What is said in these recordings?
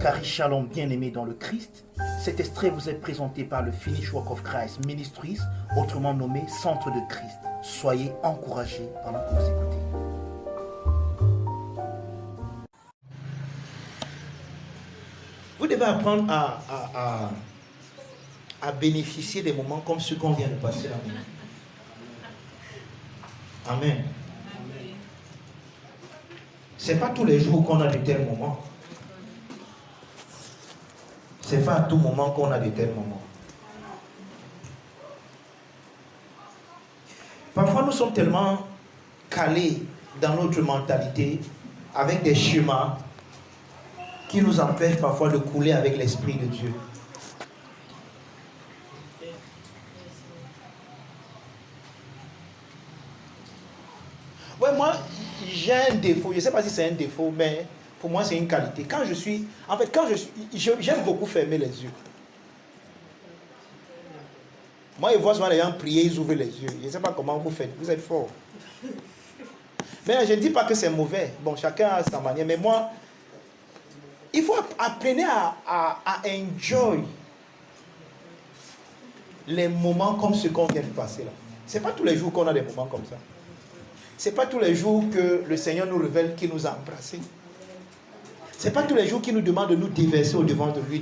Cari Shalom, bien-aimés dans le Christ, cet extrait vous est présenté par le Finish Work of Christ Ministries, autrement nommé Centre de Christ. Soyez encouragés pendant que vous écoutez. Vous devez apprendre à bénéficier des moments comme ceux qu'on vient de passer là. Amen. Ce n'est pas tous les jours qu'on a de tels moments. Ce n'est pas à tout moment qu'on a de tels moments. Parfois, nous sommes tellement calés dans notre mentalité avec des schémas qui nous empêchent parfois de couler avec l'Esprit de Dieu. Ouais, moi, j'ai un défaut. Je ne sais pas si c'est un défaut, mais pour moi, c'est une qualité. J'aime beaucoup fermer les yeux. Moi, je vois souvent les gens prier, ils ouvrent les yeux. Je ne sais pas comment vous faites. Vous êtes fort. Mais je ne dis pas que c'est mauvais. Bon, chacun a sa manière. Mais moi, il faut apprendre à enjoy les moments comme ce qu'on vient de passer là. Ce n'est pas tous les jours qu'on a des moments comme ça. Ce n'est pas tous les jours que le Seigneur nous révèle qu'il nous a embrassés. Ce n'est pas tous les jours qu'il nous demande de nous déverser au devant de lui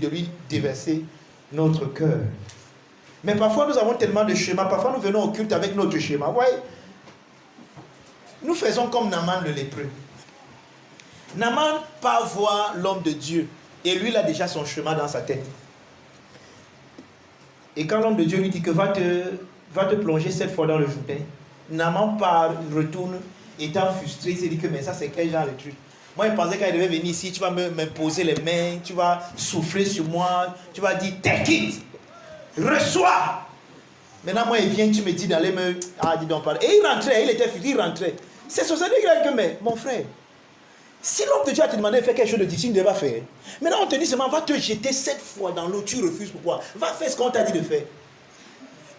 déverser notre cœur. Mais parfois nous avons tellement de schémas, parfois nous venons au culte avec notre schéma. Vous voyez, nous faisons comme Naaman le lépreux. Naaman part voir l'homme de Dieu et lui il a déjà son chemin dans sa tête. Et quand l'homme de Dieu lui dit que va te plonger 7 fois dans le Jourdain, Naaman part, retourne, étant frustré, il s'est dit que mais ça c'est quel genre de truc. Moi je pensais qu'il devait venir ici, tu vas m'imposer les mains, tu vas souffler sur moi, tu vas dire take it, reçois. Maintenant moi il vient, tu me dis d'aller me... Ah dis donc pardon. Et il rentrait, il était frustré, il rentrait. C'est sur ça qu'il a dit que mais mon frère, si l'homme de Dieu a te demandé de faire quelque chose de difficile, tu ne devais pas faire. Maintenant on te dit seulement va te jeter 7 fois dans l'eau, tu refuses pourquoi? Va faire ce qu'on t'a dit de faire.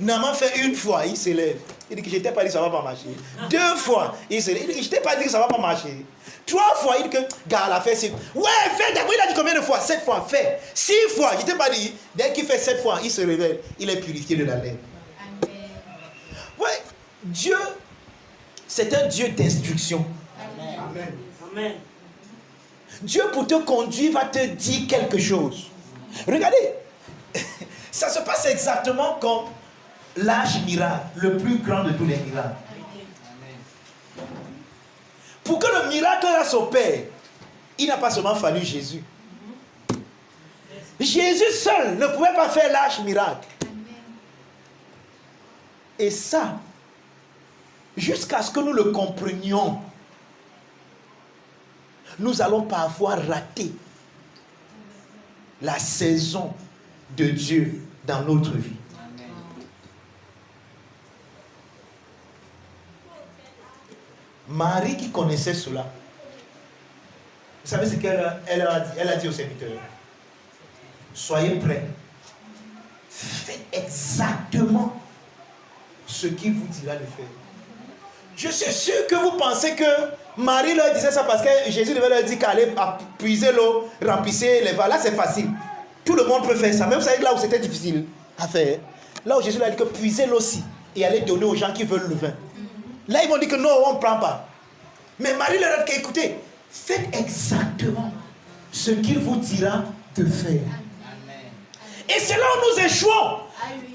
Naaman fait 1 fois, il s'élève. Il dit que je ne t'ai pas dit que ça ne va pas marcher. 2 fois, il s'élève. Il dit que je ne t'ai pas dit que ça ne va pas marcher. 3 fois, il dit que, gars, la fait, c'est... Ouais, fais d'abord. Il a dit combien de fois? 7 fois, fais. 6 fois, je ne t'ai pas dit. Dès qu'il fait 7 fois, il se révèle. Il est purifié de la lèvre. Ouais, Dieu, c'est un Dieu d'instruction. Amen. Amen. Dieu, pour te conduire, va te dire quelque chose. Regardez, ça se passe exactement comme l'âge miracle, le plus grand de tous les miracles. Pour que le miracle s'opère, il n'a pas seulement fallu Jésus. Jésus seul ne pouvait pas faire l'âge miracle. Et ça, jusqu'à ce que nous le comprenions, nous allons parfois rater la saison de Dieu dans notre vie. Marie qui connaissait cela, vous savez ce qu'elle a dit au serviteur? Soyez prêts. Faites exactement ce qu'il vous dira de faire. Je suis sûr que vous pensez que Marie leur disait ça parce que Jésus devait leur dire qu'aller puiser l'eau, remplissez les vases. Là c'est facile. Tout le monde peut faire ça. Mais vous savez là où c'était difficile à faire, là où Jésus a dit que puisez l'eau aussi et allez donner aux gens qui veulent le vin. Là, ils vont dire que non, on ne prend pas. Mais Marie leur a dit, écoutez, faites exactement ce qu'il vous dira de faire. Et c'est là où nous échouons.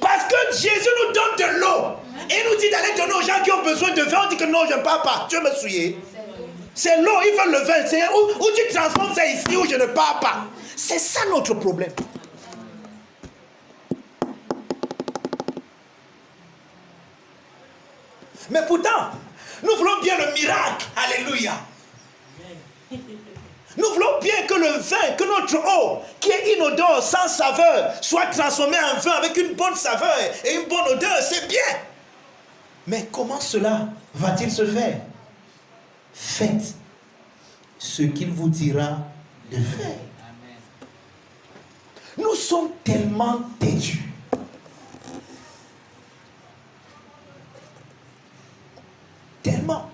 Parce que Jésus nous donne de l'eau. Et il nous dit d'aller donner aux gens qui ont besoin de vin. On dit que non, je ne pars pas. Tu veux me souiller? C'est l'eau, ils veulent le vin. C'est où tu transformes ça ici où je ne pars pas. C'est ça notre problème. Mais pourtant, nous voulons bien le miracle. Alléluia. Nous voulons bien que le vin, que notre eau, qui est inodore, sans saveur, soit transformée en vin avec une bonne saveur et une bonne odeur. C'est bien. Mais comment cela va-t-il se faire? Faites ce qu'il vous dira de faire. Nous sommes tellement têtus. Tellement.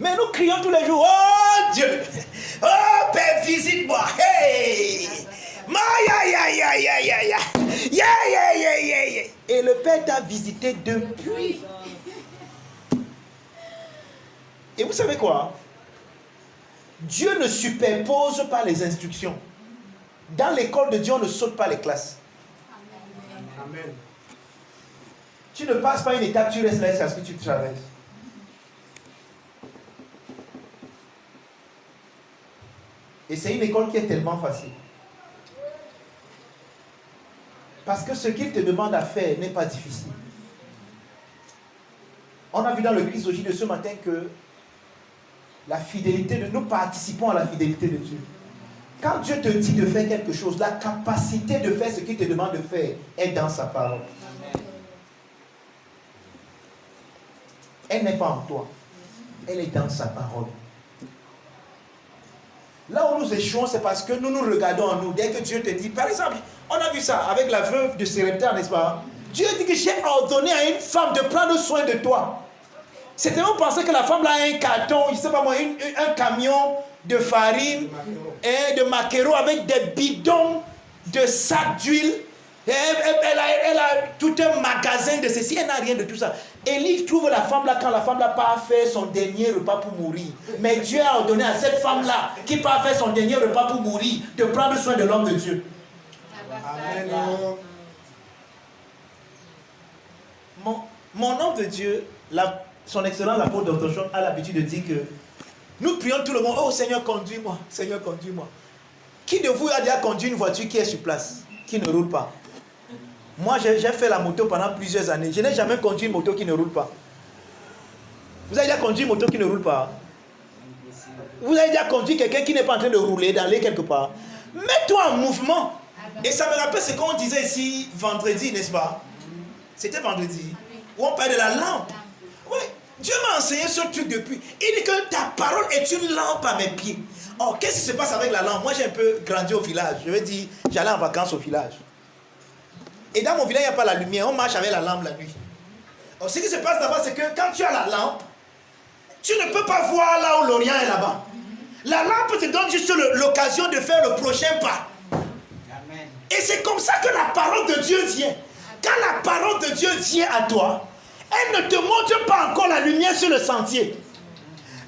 Mais nous crions tous les jours, oh Dieu, oh Père, visite-moi, hey, et le Père t'a visité depuis. Et vous savez quoi? Dieu ne superpose pas les instructions. Dans l'école de Dieu, on ne saute pas les classes. Amen. Tu ne passes pas une étape, tu restes là jusqu'à ce que tu traverses. Et c'est une école qui est tellement facile. Parce que ce qu'il te demande à faire n'est pas difficile. On a vu dans le Christ de ce matin que la fidélité de nous participons à la fidélité de Dieu. Quand Dieu te dit de faire quelque chose, la capacité de faire ce qu'il te demande de faire est dans sa parole. Elle n'est pas en toi. Elle est dans sa parole. Là où nous échouons, c'est parce que nous nous regardons en nous. Dès que Dieu te dit, par exemple, on a vu ça avec la veuve de Sérepta, n'est-ce pas? Dieu dit que j'ai ordonné à une femme de prendre soin de toi. C'était on pensait que la femme là a un carton, je ne sais pas moi, un camion de farine et de maquereau avec des bidons de sacs d'huile. Elle a tout un magasin de ceci, elle n'a rien de tout ça. Élie trouve la femme là quand la femme là part faire son dernier repas pour mourir. Mais Dieu a ordonné à cette femme là qui part faire son dernier repas pour mourir de prendre soin de l'homme de Dieu. Amen. Mon homme de Dieu, son excellence l'apôtre Dr. Sean a l'habitude de dire que nous prions tout le monde, oh Seigneur conduis-moi, Seigneur conduis-moi. Qui de vous a déjà conduit une voiture qui est sur place, qui ne roule pas? Moi j'ai fait la moto pendant plusieurs années, je n'ai jamais conduit une moto qui ne roule pas. Vous avez déjà conduit une moto qui ne roule pas? Vous avez déjà conduit quelqu'un qui n'est pas en train de rouler, d'aller quelque part? Mets-toi en mouvement. Et ça me rappelle ce qu'on disait ici vendredi, n'est-ce pas? C'était vendredi, où on parlait de la lampe. Oui, Dieu m'a enseigné ce truc depuis. Il dit que ta parole est une lampe à mes pieds. Oh, qu'est-ce qui se passe avec la lampe? Moi, j'ai un peu grandi au village. Je veux dire, j'allais en vacances au village. Et dans mon village, il n'y a pas la lumière. On marche avec la lampe la nuit. Oh, ce qui se passe là-bas, c'est que quand tu as la lampe, tu ne peux pas voir là où l'Orient est là-bas. La lampe te donne juste l'occasion de faire le prochain pas. Amen. Et c'est comme ça que la parole de Dieu vient. Quand la parole de Dieu vient à toi, elle ne te montre pas encore la lumière sur le sentier.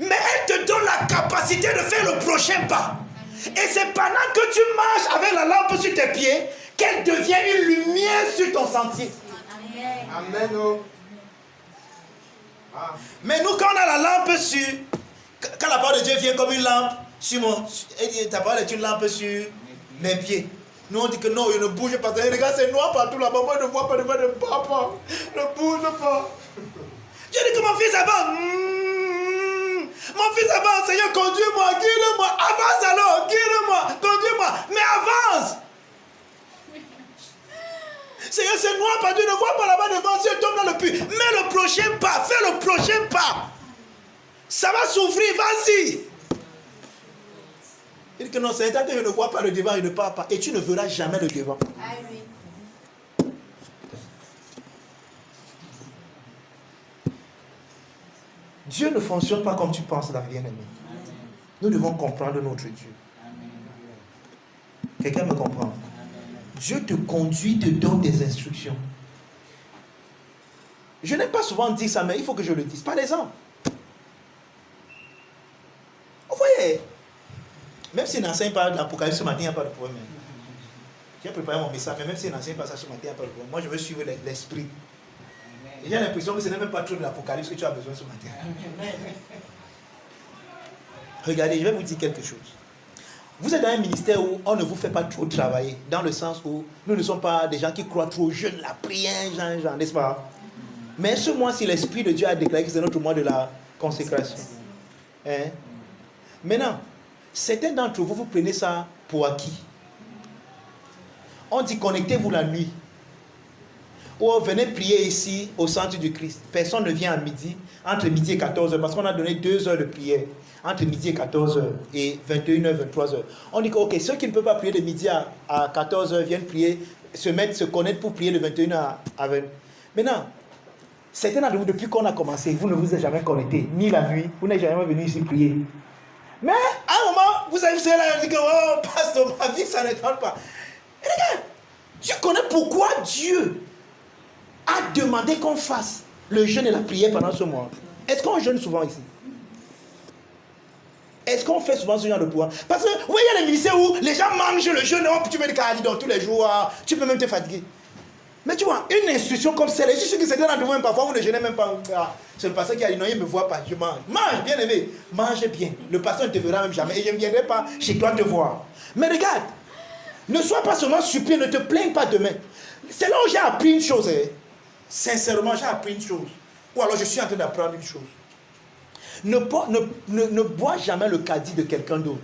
Mais elle te donne la capacité de faire le prochain pas. Et c'est pendant que tu marches avec la lampe sur tes pieds qu'elle devient une lumière sur ton sentier. Amen. Mais nous, quand on a la lampe sur... Quand la parole de Dieu vient comme une lampe sur mon... Ta parole est une lampe sur mes pieds. Nous on dit que non, il ne bouge pas. Regarde, c'est noir partout là-bas. Moi, je ne vois pas de papa. Ne bouge pas. Dieu dit que mon fils avance. Mon fils avance. Seigneur, conduis-moi, guide-moi. Avance alors, guide-moi, conduis-moi. Mais avance. Seigneur, c'est noir partout. Ne vois pas là-bas devant. Si tu tombes dans le puits, mets le prochain pas. Fais le prochain pas. Ça va s'ouvrir, vas-y. Il dit que non, c'est tant que je ne vois pas le devant, je ne pars pas. Et tu ne verras jamais le devant. Dieu ne fonctionne pas comme tu penses, la bien-aimée. Nous devons comprendre notre Dieu. Quelqu'un me comprend? Dieu te conduit, te donne des instructions. Je n'aime pas souvent dire ça, mais il faut que je le dise. Par exemple, vous voyez, même s'il n'enseigne pas l'Apocalypse ce matin, il n'y a pas de problème. J'ai préparé mon message, mais même s'il n'enseigne pas ça ce matin, il n'y a pas de problème. Moi, je veux suivre l'esprit. Et j'ai l'impression que ce n'est même pas trop de l'Apocalypse que tu as besoin ce matin. Regardez, je vais vous dire quelque chose. Vous êtes dans un ministère où on ne vous fait pas trop travailler, dans le sens où nous ne sommes pas des gens qui croient trop jeunes, la prière, genre, n'est-ce pas? Mais ce mois-ci, l'Esprit de Dieu a déclaré que c'est notre mois de la consécration. Hein? Maintenant, certains d'entre vous, vous prenez ça pour acquis. On dit connectez-vous la nuit. Ou venez prier ici au centre du Christ. Personne ne vient à midi, entre midi et 14h, parce qu'on a donné 2 heures de prière. Entre midi et 14h et 21h, 23h. On dit que ok, ceux qui ne peuvent pas prier de midi à 14h viennent prier, se connaître pour prier de 21h à 20h. Maintenant, Certains d'entre vous, depuis qu'on a commencé, vous ne vous êtes jamais connecté, ni la nuit, vous n'êtes jamais venu ici prier. Mais à un moment, vous avez là, vous dites que, oh, pasteur, ma vie, ça ne tente pas. Et regarde, tu connais pourquoi Dieu a demandé qu'on fasse le jeûne et la prière pendant ce mois. Est-ce qu'on jeûne souvent ici? Est-ce qu'on fait souvent ce genre de pouvoir? Parce que, oui, il y a des ministères où les gens mangent le jeûne, oh, tu mets des cardio tous les jours, tu peux même te fatiguer. Mais tu vois, une instruction comme celle-là, je suis sûr que c'était dans le même parfois, vous ne jeûnez même pas. C'est le pasteur qui a dit non, il ne me voit pas, je mange. Mange, bien aimé, mange bien. Le pasteur ne te verra même jamais et je ne viendrai pas chez toi te voir. Mais regarde, ne sois pas seulement surpris, ne te plains pas demain. C'est là où j'ai appris une chose. Sincèrement, j'ai appris une chose. Ou alors je suis en train d'apprendre une chose. Ne bois jamais le caddie de quelqu'un d'autre.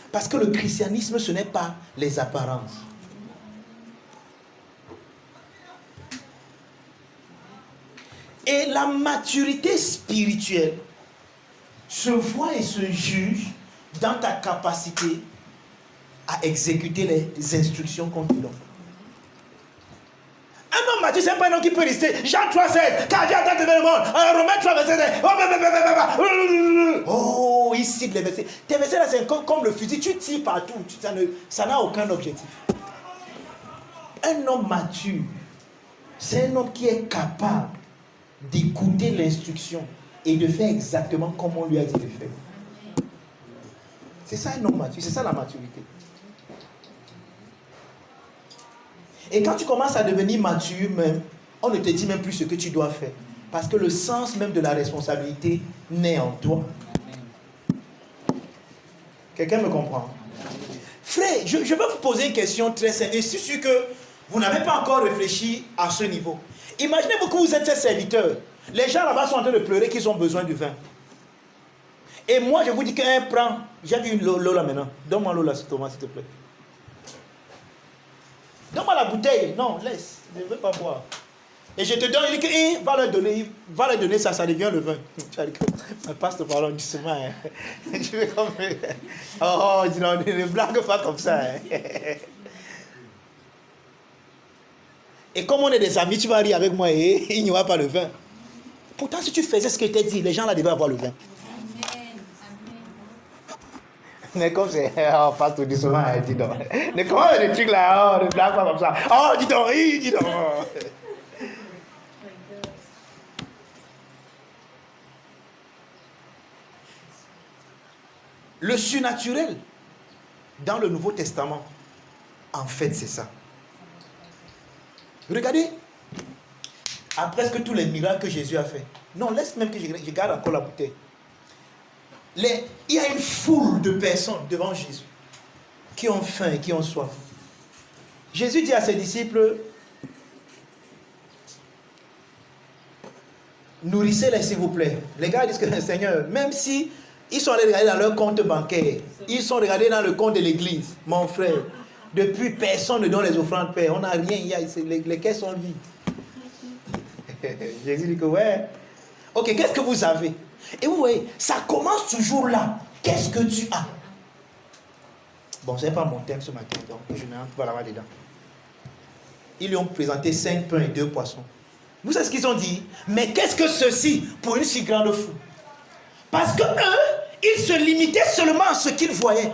Parce que le christianisme, ce n'est pas les apparences. Et la maturité spirituelle se voit et se juge dans ta capacité à exécuter les instructions qu'on te donne. Un homme mature, ce n'est pas un homme qui peut rester. Jean 3,7, car Dieu a tant aimé le monde. Romains 3, verset 7. Oh, il cible les versets. Tes versets là, c'est comme le fusil. Tu tires partout. Ça n'a aucun objectif. Un homme mature, c'est un homme qui est capable d'écouter l'instruction et de faire exactement comme on lui a dit de faire. C'est ça un homme mature. C'est ça la maturité. Et quand tu commences à devenir mature même, on ne te dit même plus ce que tu dois faire. Parce que le sens même de la responsabilité naît en toi. Quelqu'un me comprend? Frère, je vais vous poser une question très simple. Et je suis sûr que vous n'avez pas encore réfléchi à ce niveau. Imaginez-vous que vous êtes serviteur. Les gens là-bas sont en train de pleurer qu'ils ont besoin du vin. Et moi, je vous dis qu'un prend... J'ai vu une l'eau là maintenant. Donne-moi l'eau là, Thomas, s'il te plaît. Donne-moi la bouteille. Non, laisse. Je ne veux pas boire. Et je te donne, il dit que va leur donner ça, ça devient le vin. Tu as dit que passe parole doucement. Hein. Tu veux comme... Oh, dis non, ne blague pas comme ça. Hein. Et comme on est des amis, tu vas rire avec moi et il n'y aura pas le vin. Pourtant, si tu faisais ce que je t'ai dit, les gens là devaient avoir le vin. Mais comme c'est, oh, pas tout doucement, dis donc. Mais comment les trucs là, oh, ne blague pas comme ça. Oh, dis donc, dis donc. Le surnaturel, dans le Nouveau Testament, en fait, c'est ça. Regardez, à presque tous les miracles que Jésus a fait. Non, laisse même que je garde encore la bouteille. Il y a une foule de personnes devant Jésus qui ont faim et qui ont soif. Jésus dit à ses disciples, nourrissez-les s'il vous plaît. Les gars disent que le Seigneur, même si ils sont allés regarder dans leur compte bancaire, ils sont regardés dans le compte de l'église, mon frère, depuis personne ne donne les offrandes Père, on n'a rien, les caisses sont vides. Jésus dit que ouais. Ok, qu'est-ce que vous avez? Et vous voyez, ça commence toujours là. Qu'est-ce que tu as? Bon, ce n'est pas mon thème ce matin, donc je n'entre pas là-bas dedans. Ils lui ont présenté 5 pains et 2 poissons. Vous savez ce qu'ils ont dit? Mais qu'est-ce que ceci pour une si grande foule? Parce que eux, ils se limitaient seulement à ce qu'ils voyaient.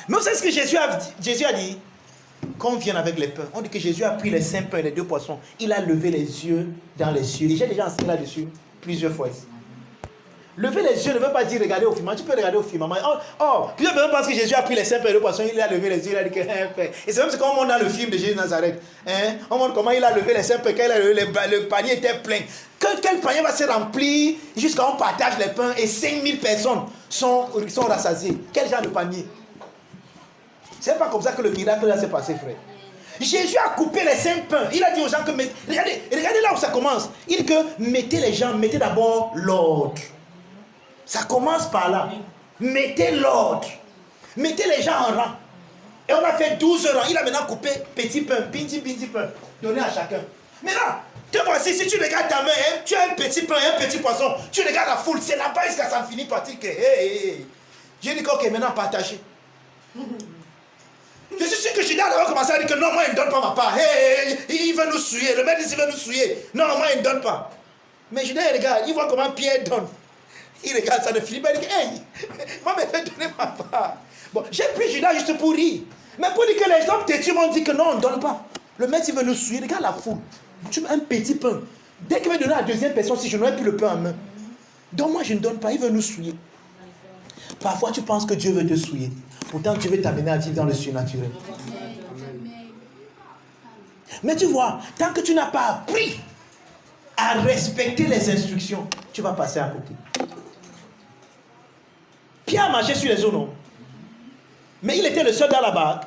Mais vous savez ce que Jésus a dit? Quand on vient avec les pains, on dit que Jésus a pris les 5 pains et les 2 poissons. Il a levé les yeux dans les cieux. J'ai déjà enseigné là-dessus plusieurs fois ici. Lever les yeux ne veut pas dire regarder au firmament. Tu peux regarder au firmament. Plusieurs personnes pensent que Jésus a pris les 5 pains et 2 poissons. Il a levé les yeux. Il a dit que pain. Et c'est même comme on montre dans le film de Jésus de Nazareth. Hein? On montre comment il a levé les 5 pains. Quand il a levé, le panier était plein. Quel panier va se remplir jusqu'à on partage les pains et 5000 personnes sont rassasiées? Quel genre de panier? C'est pas comme ça que le miracle là s'est passé, frère. Jésus a coupé les 5 pains. Il a dit aux gens que regardez là où ça commence. Il dit que mettez d'abord l'ordre. Ça commence par là. Mettez l'ordre. Mettez les gens en rang. Et on a fait 12 rangs. Il a maintenant coupé petit pain, petit pain. Donné à chacun. Maintenant, te voici, si tu regardes ta main, hein, tu as un petit pain et un petit poisson. Tu regardes la foule, c'est là-bas jusqu'à ça finit par dire que hey. J'ai dit que ok, maintenant partagez. Je suis sûr que Judas va commencer à dire que non, moi, il ne donne pas ma part. Hey, il veut nous souiller. Le maître ici veut nous souiller. Non, moi, il ne donne pas. Mais Judas, il regarde, il voit comment Pierre donne. Il regarde ça de Philippe, il dit, hey, moi, je vais donner ma part. Bon, j'ai pris Judas juste pour rire. Mais pour dire que les hommes têtus m'ont dit que non, on ne donne pas. Le maître, il veut nous souiller. Regarde la foule. Tu mets un petit pain. Dès qu'il veut donner à la deuxième personne, si je n'aurai plus le pain en main. Donc moi, je ne donne pas. Il veut nous souiller. Parfois, tu penses que Dieu veut te souiller. Pourtant, Dieu veut t'amener à vivre dans le surnaturel. Mais tu vois, tant que tu n'as pas appris à respecter les instructions, tu vas passer à côté. Pierre marchait sur les eaux, non? Mais il était le seul dans la barque.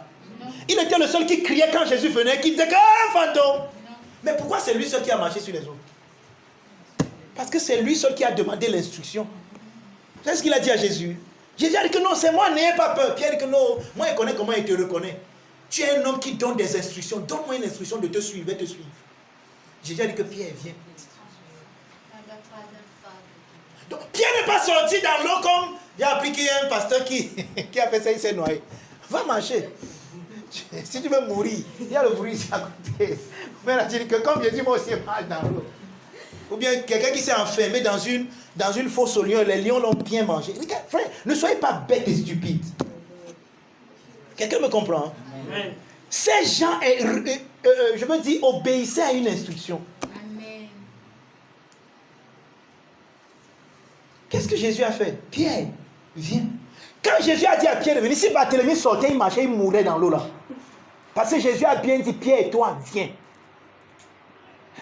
Il était le seul qui criait quand Jésus venait, qui disait qu'un fantôme. Mais pourquoi c'est lui seul qui a marché sur les eaux? Parce que c'est lui seul qui a demandé l'instruction. C'est ce qu'il a dit à Jésus. Jésus a dit que non, c'est moi, n'ayez pas peur. Pierre dit que non, moi, il connaît comment il te reconnaît. Tu es un homme qui donne des instructions. Donne-moi une instruction de te suivre, je vais te suivre. Jésus a dit que Pierre, viens. Donc, Pierre n'est pas sorti dans l'eau comme il a appris qu'il y a un pasteur qui a fait ça, il s'est noyé. Va marcher. Si tu veux mourir, il y a le bruit ici à côté. Mais il a dit que comme Jésus m'a aussi mal dans l'eau. Ou bien quelqu'un qui s'est enfermé dans une fosse aux lions, les lions l'ont bien mangé. Frère, ne soyez pas bêtes et stupides. Quelqu'un me comprend? Amen. Ces gens, je veux dire, obéissaient à une instruction. Amen. Qu'est-ce que Jésus a fait? Pierre, viens. Quand Jésus a dit à Pierre de venir, si Barthélemy sortait, il marchait, il mourait dans l'eau là. Parce que Jésus a bien dit, Pierre et toi, viens.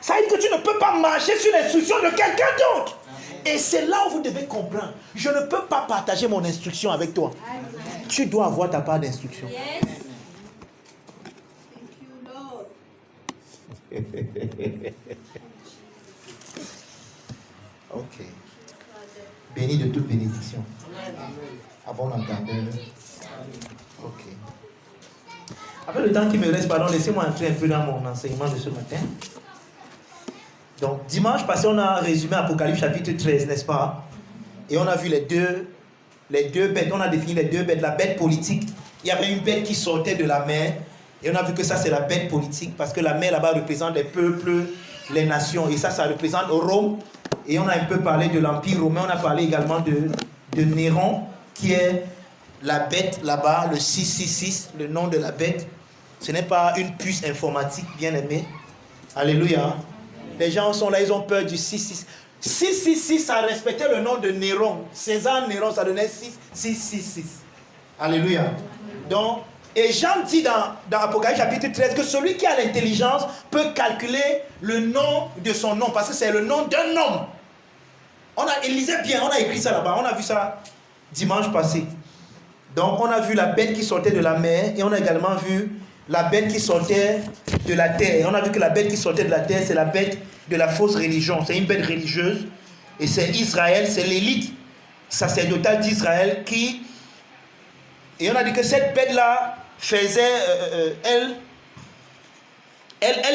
Ça veut dire que tu ne peux pas marcher sur l'instruction de quelqu'un d'autre. Et c'est là où vous devez comprendre. Je ne peux pas partager mon instruction avec toi. Amen. Tu dois avoir ta part d'instruction. Yes. Ok. Béni de toute bénédiction. Avant l'entendeur. Ok. Avec le temps qui me reste, pardon, laissez-moi entrer un peu dans mon enseignement de ce matin. Donc, dimanche passé, on a résumé Apocalypse chapitre 13, n'est-ce pas? Et on a vu les deux bêtes, on a défini les deux bêtes, la bête politique. Il y avait une bête qui sortait de la mer, et on a vu que ça, c'est la bête politique, parce que la mer là-bas représente les peuples, les nations, et ça représente Rome. Et on a un peu parlé de l'Empire romain, on a parlé également de Néron, qui est la bête là-bas, le 666, le nom de la bête. Ce n'est pas une puce informatique, bien aimée. Alléluia. Les gens sont là, ils ont peur du 666. 666, ça respectait le nom de Néron. César Néron, ça donnait 666. Alléluia. Donc, et Jean dit dans Apocalypse chapitre 13 que celui qui a l'intelligence peut calculer le nom de son nom, parce que c'est le nom d'un homme. Il lisait bien, on a écrit ça là-bas, on a vu ça dimanche passé. Donc, on a vu la bête qui sortait de la mer, et on a également vu la bête qui sortait de la terre. Et on a vu que la bête qui sortait de la terre, c'est la bête de la fausse religion. C'est une bête religieuse. Et c'est Israël, c'est l'élite sacerdotale d'Israël qui... Et on a dit que cette bête-là faisait... elle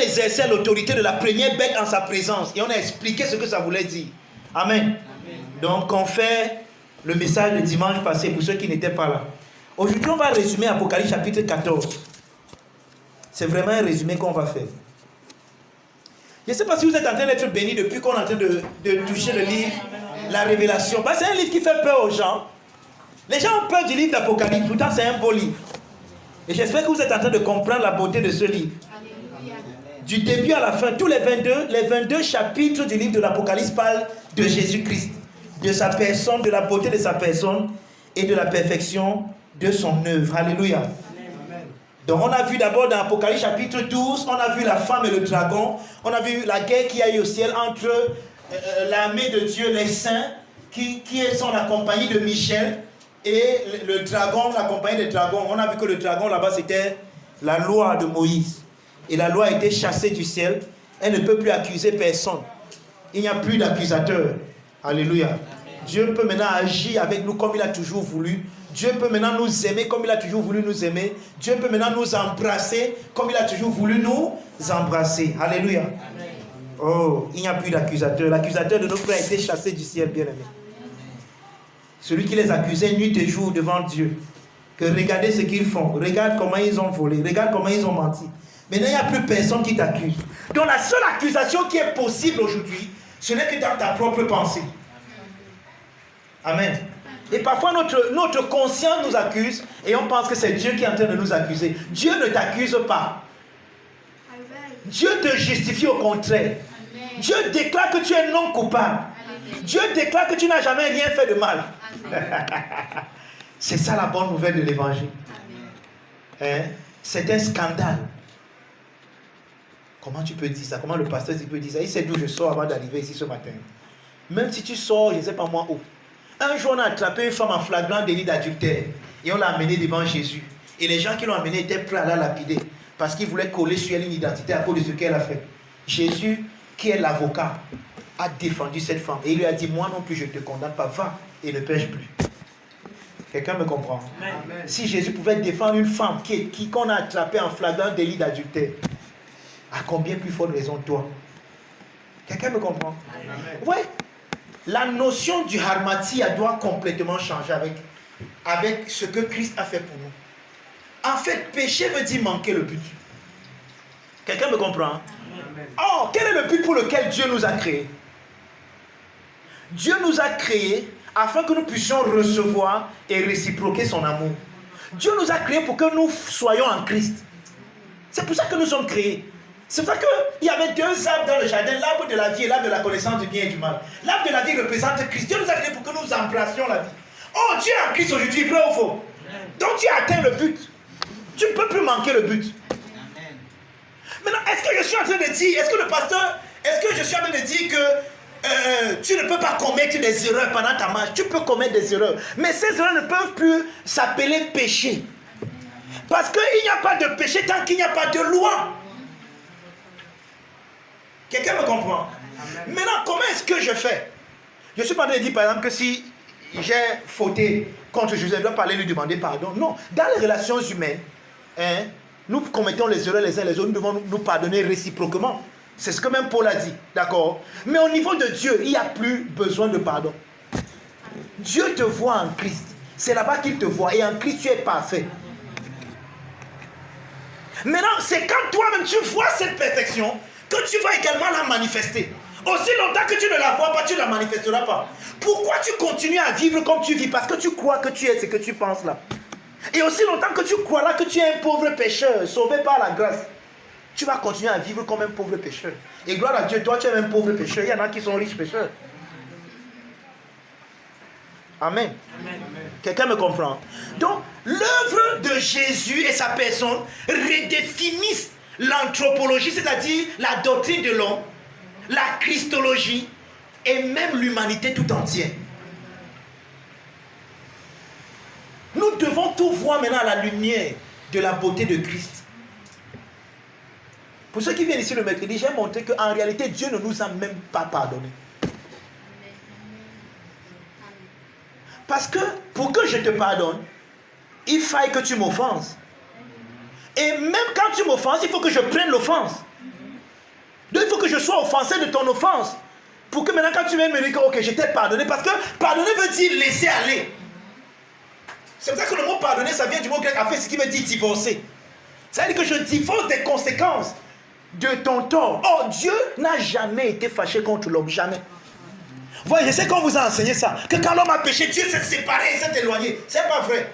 exerçait l'autorité de la première bête en sa présence. Et on a expliqué ce que ça voulait dire. Amen. Amen. Donc on fait le message de dimanche passé pour ceux qui n'étaient pas là. Aujourd'hui, on va résumer Apocalypse chapitre 14. C'est vraiment un résumé qu'on va faire. Je ne sais pas si vous êtes en train d'être bénis depuis qu'on est en train de toucher le livre, la révélation. Parce que c'est un livre qui fait peur aux gens. Les gens ont peur du livre d'Apocalypse, pourtant c'est un beau livre. Et j'espère que vous êtes en train de comprendre la beauté de ce livre. Du début à la fin, tous les 22 chapitres du livre de l'Apocalypse parlent de Jésus-Christ, de sa personne, de la beauté de sa personne et de la perfection de son œuvre. Alléluia. Donc on a vu d'abord dans Apocalypse chapitre 12, on a vu la femme et le dragon, on a vu la guerre qu'il y a eu au ciel entre l'armée de Dieu, les saints, qui sont la compagnie de Michel, et le dragon, la compagnie des dragons. On a vu que le dragon là-bas c'était la loi de Moïse. Et la loi a été chassée du ciel, elle ne peut plus accuser personne. Il n'y a plus d'accusateur. Alléluia. Dieu peut maintenant agir avec nous comme il a toujours voulu. Dieu peut maintenant nous aimer comme il a toujours voulu nous aimer. Dieu peut maintenant nous embrasser comme il a toujours voulu nous embrasser. Alléluia. Amen. Oh, il n'y a plus d'accusateur. L'accusateur de nos frères a été chassé du ciel, bien-aimé. Celui qui les accusait nuit et jour devant Dieu. que regardez ce qu'ils font, regarde comment ils ont volé, regarde comment ils ont menti. Maintenant, il n'y a plus personne qui t'accuse. Donc la seule accusation qui est possible aujourd'hui, ce n'est que dans ta propre pensée. Amen. Et parfois notre conscience nous accuse et on pense que c'est Dieu qui est en train de nous accuser. Dieu ne t'accuse pas. Dieu te justifie au contraire. Dieu déclare que tu es non coupable. Dieu déclare que tu n'as jamais rien fait de mal. C'est ça la bonne nouvelle de l'évangile. Hein? C'est un scandale. Comment tu peux dire ça? Comment le pasteur peut dire ça? Il sait d'où je sors avant d'arriver ici ce matin. Même si tu sors, je ne sais pas moi où. Un jour, on a attrapé une femme en flagrant délit d'adultère. Et on l'a amenée devant Jésus. Et les gens qui l'ont amenée étaient prêts à la lapider. Parce qu'ils voulaient coller sur elle une identité à cause de ce qu'elle a fait. Jésus, qui est l'avocat, a défendu cette femme. Et il lui a dit, moi non plus, je ne te condamne pas. Va et ne pêche plus. Quelqu'un me comprend? Amen. Si Jésus pouvait défendre une femme qu'on a attrapée en flagrant délit d'adultère, à combien plus forte raison toi? Quelqu'un me comprend? Oui. La notion du harmatia doit complètement changer avec ce que Christ a fait pour nous. En fait, péché veut dire manquer le but. Quelqu'un me comprend? Or, quel est le but pour lequel Dieu nous a créés? Dieu nous a créés afin que nous puissions recevoir et réciproquer son amour. Dieu nous a créés pour que nous soyons en Christ. C'est pour ça que nous sommes créés. C'est pour ça qu'il y avait 2 arbres dans le jardin, l'arbre de la vie et l'arbre de la connaissance du bien et du mal. L'arbre de la vie représente Christ. Dieu nous a créés pour que nous embrassions la vie. Oh, tu es en Christ aujourd'hui, vrai ou faux? Donc tu as atteint le but. Tu ne peux plus manquer le but. Maintenant, est-ce que je suis en train de dire, est-ce que je suis en train de dire que tu ne peux pas commettre des erreurs pendant ta marche? Tu peux commettre des erreurs. Mais ces erreurs ne peuvent plus s'appeler péché. Parce qu'il n'y a pas de péché tant qu'il n'y a pas de loi. Quelqu'un me comprend? Amen. Maintenant, comment est-ce que je fais? Je ne suis pas en train de dire, par exemple, que si j'ai fauté contre Jésus, je dois pas aller lui demander pardon. Non. Dans les relations humaines, nous commettons les erreurs les uns les autres, nous devons nous pardonner réciproquement. C'est ce que même Paul a dit. D'accord? Mais au niveau de Dieu, il n'y a plus besoin de pardon. Dieu te voit en Christ. C'est là-bas qu'il te voit. Et en Christ, tu es parfait. Maintenant, c'est quand toi-même tu vois cette perfection que tu vas également la manifester. Aussi longtemps que tu ne la vois pas, tu ne la manifesteras pas. Pourquoi tu continues à vivre comme tu vis? Parce que tu crois que tu es ce que tu penses là. Et aussi longtemps que tu crois là que tu es un pauvre pécheur, sauvé par la grâce, tu vas continuer à vivre comme un pauvre pécheur. Et gloire à Dieu, toi tu es un pauvre pécheur. Il y en a qui sont riches pécheurs. Amen. Amen. Quelqu'un me comprend? Donc, l'œuvre de Jésus et sa personne redéfinissent l'anthropologie, c'est-à-dire la doctrine de l'homme, la christologie et même l'humanité tout entière. Nous devons tout voir maintenant à la lumière de la beauté de Christ. Pour ceux qui viennent ici le mercredi, j'ai montré qu'en réalité, Dieu ne nous a même pas pardonné. Parce que pour que je te pardonne, il faille que tu m'offenses. Et même quand tu m'offenses, il faut que je prenne l'offense. Donc il faut que je sois offensé de ton offense. Pour que maintenant quand tu viens me dire que ok, je t'ai pardonné. Parce que pardonner veut dire laisser aller. C'est pour ça que le mot pardonner, ça vient du mot grec afin, ce qui veut dire divorcer. Ça veut dire que je divorce des conséquences de ton tort. Or, Dieu n'a jamais été fâché contre l'homme. Jamais. Voyez, je sais qu'on vous a enseigné ça. Que quand l'homme a péché, Dieu s'est séparé, s'est éloigné. C'est pas vrai.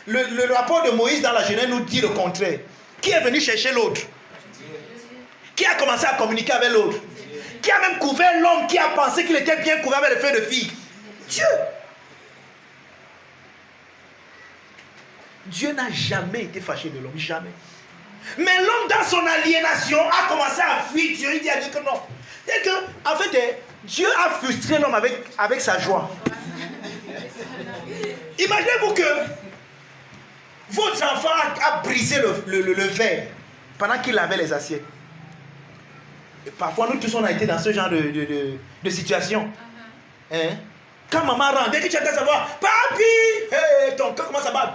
Le rapport de Moïse dans la Genèse nous dit le contraire. Qui est venu chercher l'autre? Qui a commencé à communiquer avec l'autre? Qui a même couvert l'homme qui a pensé qu'il était bien couvert avec le feu de figue? Dieu. Dieu n'a jamais été fâché de l'homme, jamais. Mais l'homme dans son aliénation a commencé à fuir Dieu. Il a dit que non. C'est que, en fait, Dieu a frustré l'homme avec sa joie. Imaginez-vous que votre enfant a brisé le verre pendant qu'il lavait les assiettes. Et parfois, nous tous, on a été dans ce genre de situation. Hein? Quand maman rentre, dès que tu entends savoir, papi, hey, ton cœur commence à battre.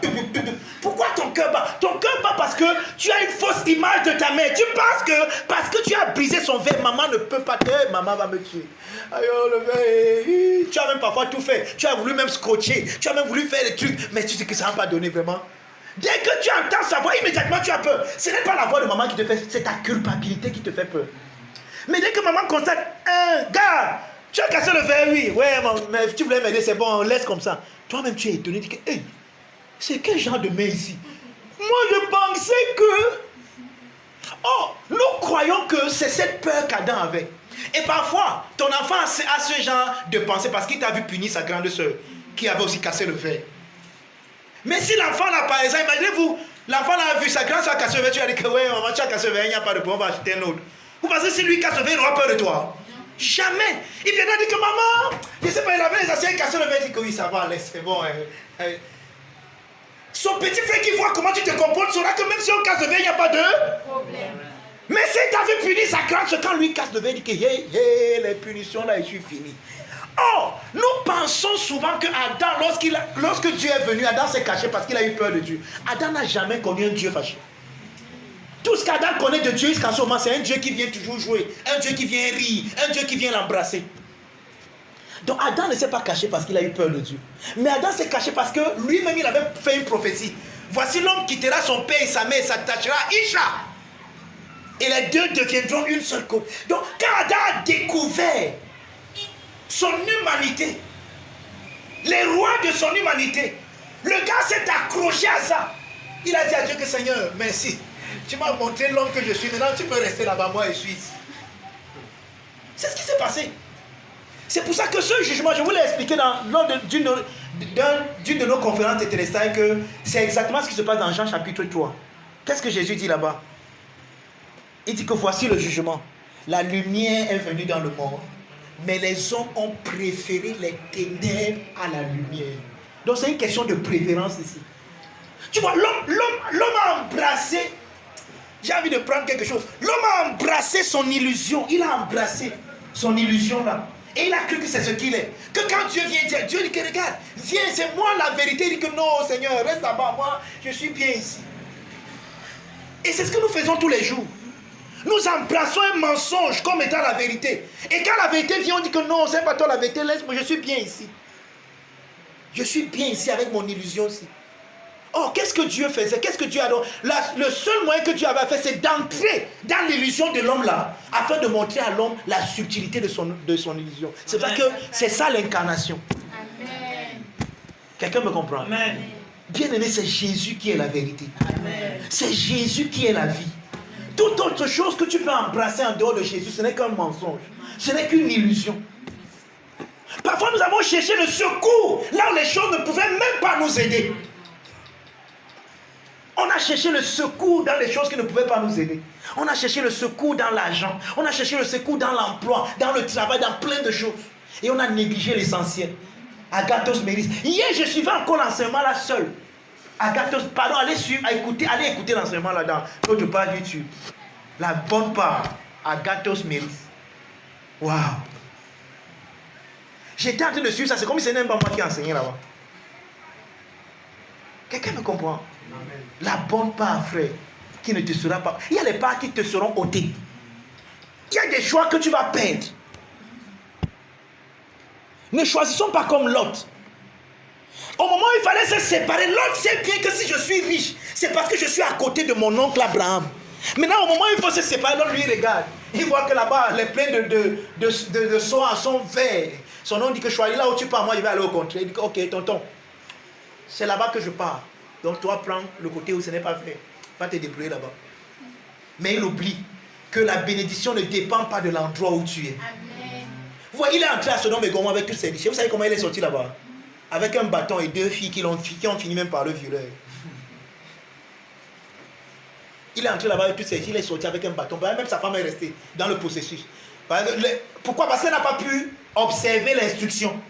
Pourquoi ton cœur bat? Ton cœur bat parce que tu as une fausse image de ta mère. Tu penses que parce que tu as brisé son verre, maman ne peut pas te... Maman va me tuer. Aïe, le verre. Tu as même parfois tout fait. Tu as voulu même scotcher. Tu as même voulu faire des trucs. Mais tu sais que ça n'a pas donné vraiment. Dès que tu entends sa voix, immédiatement tu as peur. Ce n'est pas la voix de maman qui te fait, c'est ta culpabilité qui te fait peur. Mais dès que maman constate, gars, tu as cassé le verre, oui. Ouais, mais tu voulais m'aider, c'est bon, laisse comme ça. Toi-même, tu es étonné, tu dis que, hey, c'est quel genre de main ici? Moi, je pensais que... Oh, nous croyons que c'est cette peur qu'Adam avait. Et parfois, ton enfant a ce genre de pensée parce qu'il t'a vu punir sa grande soeur qui avait aussi cassé le verre. Mais si l'enfant là, par exemple, imaginez-vous, l'enfant là a vu sa grande soeur casser le verre, tu as dit que, ouais, maman, tu as cassé le verre, il n'y a pas de problème, on va acheter un autre. Vous pensez que si lui casse le verre, il aura peur de toi? Jamais. Il viendra dire que maman, je ne sais pas, il avait les anciens cassés le verre, il dit que oui, ça va, laisse, c'est bon. Son petit frère qui voit comment tu te comportes saura que même si on casse le verre, il n'y a pas de problème. Mais si tu avais puni sa grande soeur, quand lui casse le verre, il dit que les punitions là, je suis fini. Or, nous pensons souvent que Adam, lorsque Dieu est venu, Adam s'est caché parce qu'il a eu peur de Dieu. Adam n'a jamais connu un Dieu fâché. Tout ce qu'Adam connaît de Dieu jusqu'à ce moment, c'est un Dieu qui vient toujours jouer, un Dieu qui vient rire, un Dieu qui vient l'embrasser. Donc Adam ne s'est pas caché parce qu'il a eu peur de Dieu. Mais Adam s'est caché parce que lui-même, il avait fait une prophétie. Voici l'homme quittera son père et sa mère et s'attachera à Isha. Et les deux deviendront une seule côte. Donc quand Adam a découvert son humanité, les rois de son humanité, le gars s'est accroché à ça. Il a dit à Dieu que Seigneur, merci. Tu m'as montré l'homme que je suis. Maintenant, tu peux rester là-bas. Moi, je suis ici. C'est ce qui s'est passé. C'est pour ça que ce jugement, je vous l'ai expliqué lors d'une de nos conférences de Téléstal, que c'est exactement ce qui se passe dans Jean chapitre 3. Qu'est-ce que Jésus dit là-bas? Il dit que voici le jugement. La lumière est venue dans le monde, mais les hommes ont préféré les ténèbres à la lumière. Donc c'est une question de préférence ici. Tu vois, l'homme a embrassé, j'ai envie de prendre quelque chose, l'homme a embrassé son illusion, il a embrassé son illusion là, et il a cru que c'est ce qu'il est. Que quand Dieu vient dire, Dieu dit que regarde, viens, c'est moi la vérité, il dit que non Seigneur, reste là-bas, moi je suis bien ici. Et c'est ce que nous faisons tous les jours. Nous embrassons un mensonge comme étant la vérité. Et quand la vérité vient, on dit que non, c'est pas toi la vérité, laisse-moi, je suis bien ici. Je suis bien ici avec mon illusion aussi. Oh, qu'est-ce que Dieu faisait? Qu'est-ce que Dieu a donné? Le seul moyen que Dieu avait fait, c'est d'entrer dans l'illusion de l'homme là, afin de montrer à l'homme la subtilité de son illusion. C'est pour ça que c'est ça l'incarnation. Amen. Quelqu'un me comprend? Amen. Bien aimé, c'est Jésus qui est la vérité. Amen. C'est Jésus qui est la vie. Toute autre chose que tu peux embrasser en dehors de Jésus, ce n'est qu'un mensonge. Ce n'est qu'une illusion. Parfois, nous avons cherché le secours là où les choses ne pouvaient même pas nous aider. On a cherché le secours dans les choses qui ne pouvaient pas nous aider. On a cherché le secours dans l'argent. On a cherché le secours dans l'emploi, dans le travail, dans plein de choses. Et on a négligé l'essentiel. Agathos Méris. Hier, je suivais encore l'enseignement là seul. Agathos, pardon, allez écouter l'enseignement là dans notre page YouTube. La bonne part. Agathos Méris. Waouh. J'étais en train de suivre ça. C'est comme si ce n'était pas moi qui enseignais là-bas. Quelqu'un me comprend? Amen. La bonne part, frère, qui ne te sera pas... Il y a les parts qui te seront ôtées. Il y a des choix que tu vas perdre. Ne choisissons pas comme Lot. Au moment où il fallait se séparer, Lot sait bien que si je suis riche, c'est parce que je suis à côté de mon oncle Abraham. Maintenant, au moment où il faut se séparer, Lot lui regarde. Il voit que là-bas, les pleins de soie sont verts. Son nom dit que je suis allé là où tu pars, moi je vais aller au contraire. Il dit ok, tonton, c'est là-bas que je pars. Donc toi, prends le côté où ce n'est pas vrai. Va te débrouiller là-bas. Mais il oublie que la bénédiction ne dépend pas de l'endroit où tu es. Amen. Vous voyez, il est entré à Sodome et Gomorrhe avec tous ses richesses. Vous savez comment il est sorti là-bas? Avec un bâton et deux filles qui ont fini même par le violeur. Il est entré là-bas avec tous ses richesses. Il est sorti avec un bâton. Même sa femme est restée dans le processus. Pourquoi? Parce qu'elle n'a pas pu observer l'instruction.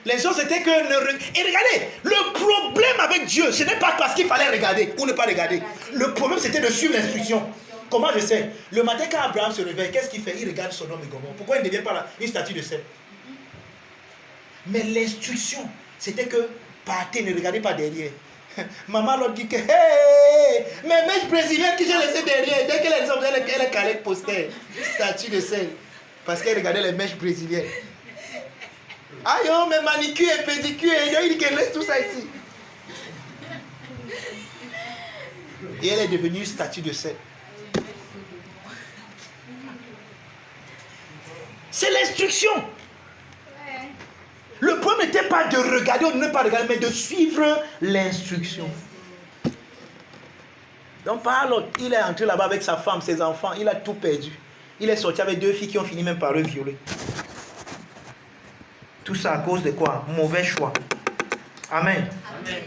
Les choses étaient que... Et regardez, le problème avec Dieu, ce n'est pas parce qu'il fallait regarder ou ne pas regarder. Le problème, c'était de suivre l'instruction. Comment je sais? Le matin, quand Abraham se réveille, qu'est-ce qu'il fait? Il regarde Sodome et Gomorrhe. Pourquoi il ne devient pas là une statue de sel? Mais l'instruction, c'était que partez, ne regardez pas derrière. Maman leur dit que, hey, mes mèches brésiliennes que j'ai laissées derrière, dès qu'elle est sortie, elle est calée poster, statue de sel. Parce qu'elle regardait les mèches brésiliennes. Aïe, oh, mes manicures et pédicures, il dit qu'elle laisse tout ça ici. Et elle est devenue statue de sel. C'est l'instruction. Le problème n'était pas de regarder ou de ne pas regarder, mais de suivre l'instruction. Donc par l'autre, il est entré là-bas avec sa femme, ses enfants, il a tout perdu. Il est sorti avec 2 filles qui ont fini même par le violer. Tout ça à cause de quoi? Mauvais choix. Amen. Amen.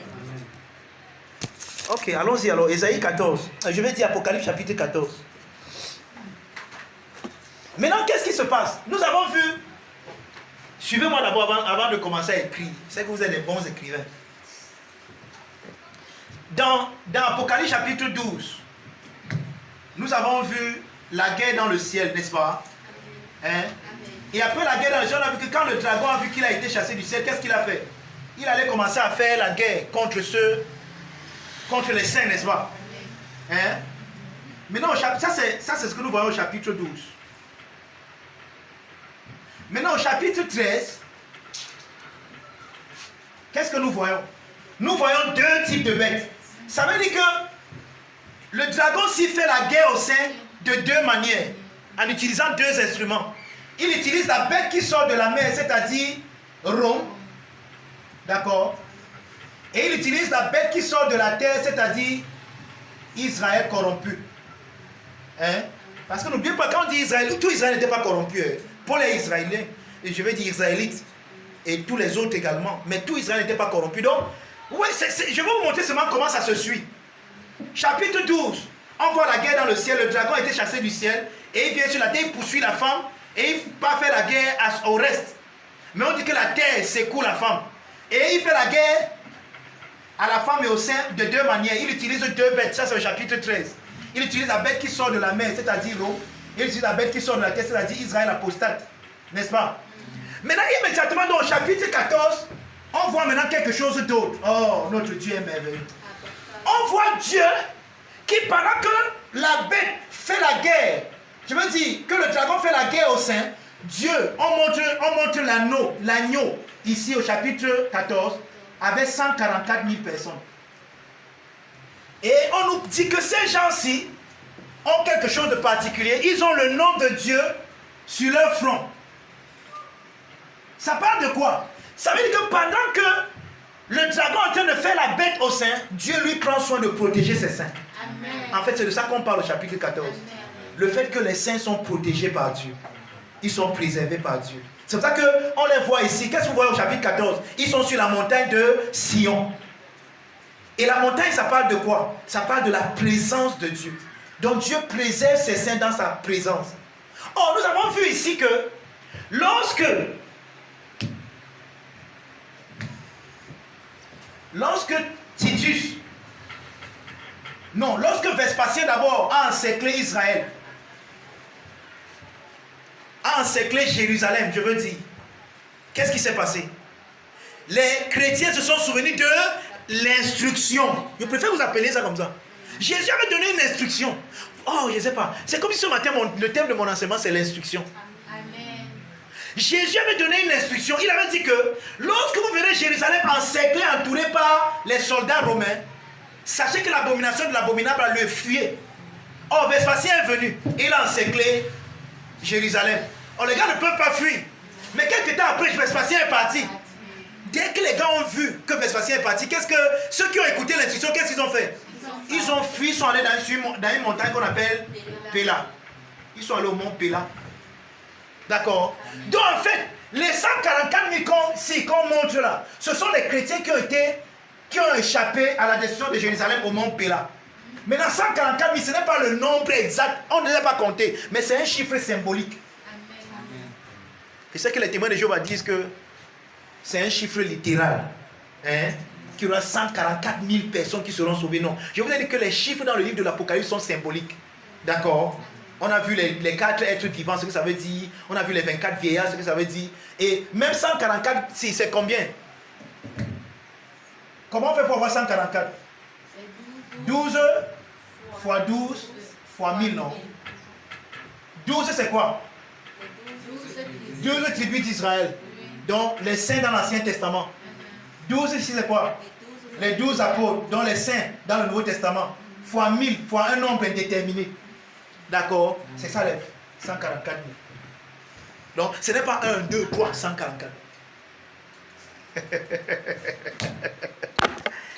Ok, allons-y alors. Ésaïe 14. Je vais dire Apocalypse chapitre 14. Maintenant, qu'est-ce qui se passe? Nous avons vu. Suivez-moi d'abord avant de commencer à écrire. C'est que vous êtes des bons écrivains. Dans Apocalypse chapitre 12, nous avons vu la guerre dans le ciel, n'est-ce pas? Hein? Et après la guerre dans le ciel, on a vu que quand le dragon a vu qu'il a été chassé du ciel, qu'est-ce qu'il a fait? Il allait commencer à faire la guerre contre les saints, n'est-ce pas? Hein? Maintenant, ça c'est ce que nous voyons au chapitre 12. Maintenant, au chapitre 13, qu'est-ce que nous voyons? Nous voyons 2 types de bêtes. Ça veut dire que le dragon s'y fait la guerre au sein de 2 manières, en utilisant 2 instruments. Il utilise la bête qui sort de la mer, c'est-à-dire Rome. D'accord? Et il utilise la bête qui sort de la terre, c'est-à-dire Israël corrompu. Hein? Parce que n'oubliez pas, quand on dit Israël, tout Israël n'était pas corrompu. Paul est israélien, et je vais dire israélite, et tous les autres également. Mais tout Israël n'était pas corrompu. Donc, ouais, je vais vous montrer seulement comment ça se suit. Chapitre 12, on voit la guerre dans le ciel. Le dragon a été chassé du ciel, et il vient sur la terre, il poursuit la femme, et il ne va pas faire la guerre au reste. Mais on dit que la terre secoue la femme. Et il fait la guerre à la femme et au sein de 2 manières. Il utilise 2 bêtes, ça c'est le chapitre 13. Il utilise la bête qui sort de la mer, c'est-à-dire l'eau. Il utilise la bête qui sort de la terre, c'est-à-dire Israël apostate. N'est-ce pas? Maintenant, immédiatement dans le chapitre 14, on voit maintenant quelque chose d'autre. Oh, notre Dieu est merveilleux. On voit Dieu qui, pendant que la bête fait la guerre, je veux dire que le dragon fait la guerre au sein, Dieu, on montre l'agneau, ici au chapitre 14, avec 144 000 personnes. Et on nous dit que ces gens-ci ont quelque chose de particulier. Ils ont le nom de Dieu sur leur front. Ça parle de quoi? Ça veut dire que pendant que le dragon est en train de faire la bête au sein, Dieu lui prend soin de protéger ses saints. Amen. En fait, c'est de ça qu'on parle au chapitre 14. Amen. Le fait que les saints sont protégés par Dieu. Ils sont préservés par Dieu. C'est pour ça qu'on les voit ici. Qu'est-ce que vous voyez au chapitre 14? Ils sont sur la montagne de Sion. Et la montagne, ça parle de quoi? Ça parle de la présence de Dieu. Donc Dieu préserve ses saints dans sa présence. Or, nous avons vu ici que lorsque lorsque Vespasien d'abord a encerclé Israël, a encerclé Jérusalem, je veux dire, qu'est-ce qui s'est passé? Les chrétiens se sont souvenus de l'instruction. Je préfère vous appeler ça comme ça. Jésus avait donné une instruction. Oh, je ne sais pas. C'est comme si ce matin, le thème de mon enseignement, c'est l'instruction. Amen. Jésus avait donné une instruction. Il avait dit que lorsque vous verrez Jérusalem encerclée, entourée par les soldats romains, sachez que l'abomination de l'abominable a le fuyé. Oh, Vespasien est venu. Il a encerclé Jérusalem. Oh, les gars ne peuvent pas fuir. Mais quelques temps après, Vespasien est parti. Dès que les gars ont vu que Vespasien est parti, ceux qui ont écouté l'instruction, qu'est-ce qu'ils ont fait? Ils ont fui, ils sont allés dans une montagne qu'on appelle Péla. Ils sont allés au mont Péla. D'accord? Donc en fait, les 144 000 qu'on montre là, ce sont les chrétiens qui ont échappé à la destruction de Jérusalem au mont Péla. Maintenant, 144 000, ce n'est pas le nombre exact, on ne l'a pas compté, mais c'est un chiffre symbolique. Et c'est que les témoins de Jéhovah disent que c'est un chiffre littéral. Hein? Qu'il y aura 144 000 personnes qui seront sauvées. Non. Je vous ai dit que les chiffres dans le livre de l'Apocalypse sont symboliques. D'accord? On a vu les 4 êtres vivants, ce que ça veut dire. On a vu les 24 vieillards, ce que ça veut dire. Et même 144, si, c'est combien? Comment on fait pour avoir 144? 12 fois 12 fois 1000, non? 12 c'est quoi? 12 tribus d'Israël. Donc les saints dans l'Ancien Testament. 12 ici c'est quoi? Les 12 apôtres, dont les saints dans le Nouveau Testament. Fois 1000, fois un nombre indéterminé. D'accord? C'est ça les 144 000. Donc ce n'est pas 1, 2, 3, 144.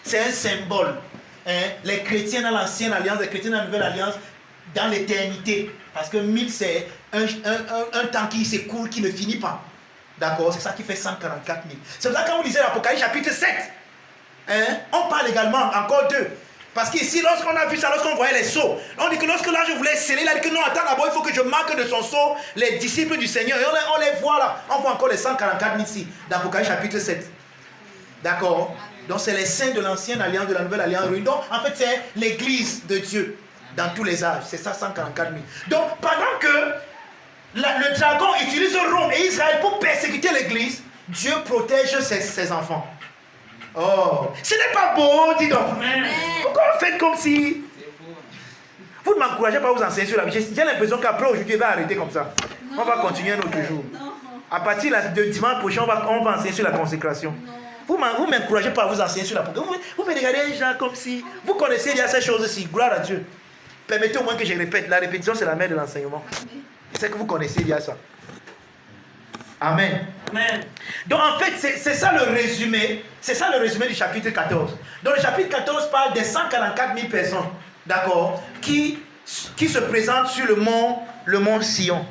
C'est un symbole. Hein? Les chrétiens dans l'Ancienne Alliance, les chrétiens dans la Nouvelle Alliance, dans l'éternité. Parce que 1000 c'est un temps qui s'écoule, qui ne finit pas. D'accord? C'est ça qui fait 144 000. C'est pour ça que quand vous lisez l'Apocalypse chapitre 7, hein, on parle également encore d'eux. Parce qu'ici, lorsqu'on a vu ça, lorsqu'on voyait les sceaux, on dit que lorsque l'ange voulait sceller, il a dit que non, attends d'abord, il faut que je marque de son sceau les disciples du Seigneur. Et on les voit là. On voit encore les 144 000 ici, dans l'Apocalypse chapitre 7. D'accord? Donc c'est les saints de l'ancienne alliance, de la nouvelle alliance. Donc en fait, c'est l'église de Dieu dans tous les âges. C'est ça, 144 000. Donc pendant que le dragon utilise Rome et Israël pour persécuter l'église, Dieu protège ses enfants. Oh, ce n'est pas beau, dis donc. Pourquoi vous faites comme si... Vous ne m'encouragez pas à vous enseigner sur la vie. J'ai l'impression qu'après aujourd'hui, il va arrêter comme ça. On va continuer un autre jour. À partir de dimanche prochain, on va enseigner sur la consécration. Vous ne m'encouragez pas à vous enseigner sur la consécration. Vous me regardez les gens comme si... Vous connaissez déjà ces choses-ci. Gloire à Dieu. Permettez au moins que je répète. La répétition, c'est la mère de l'enseignement. C'est que vous connaissez déjà ça. Amen. Amen. Donc en fait, c'est ça le résumé. C'est ça le résumé du chapitre 14. Donc le chapitre 14 parle des 144 000 personnes, d'accord, qui se présentent sur le mont Sion.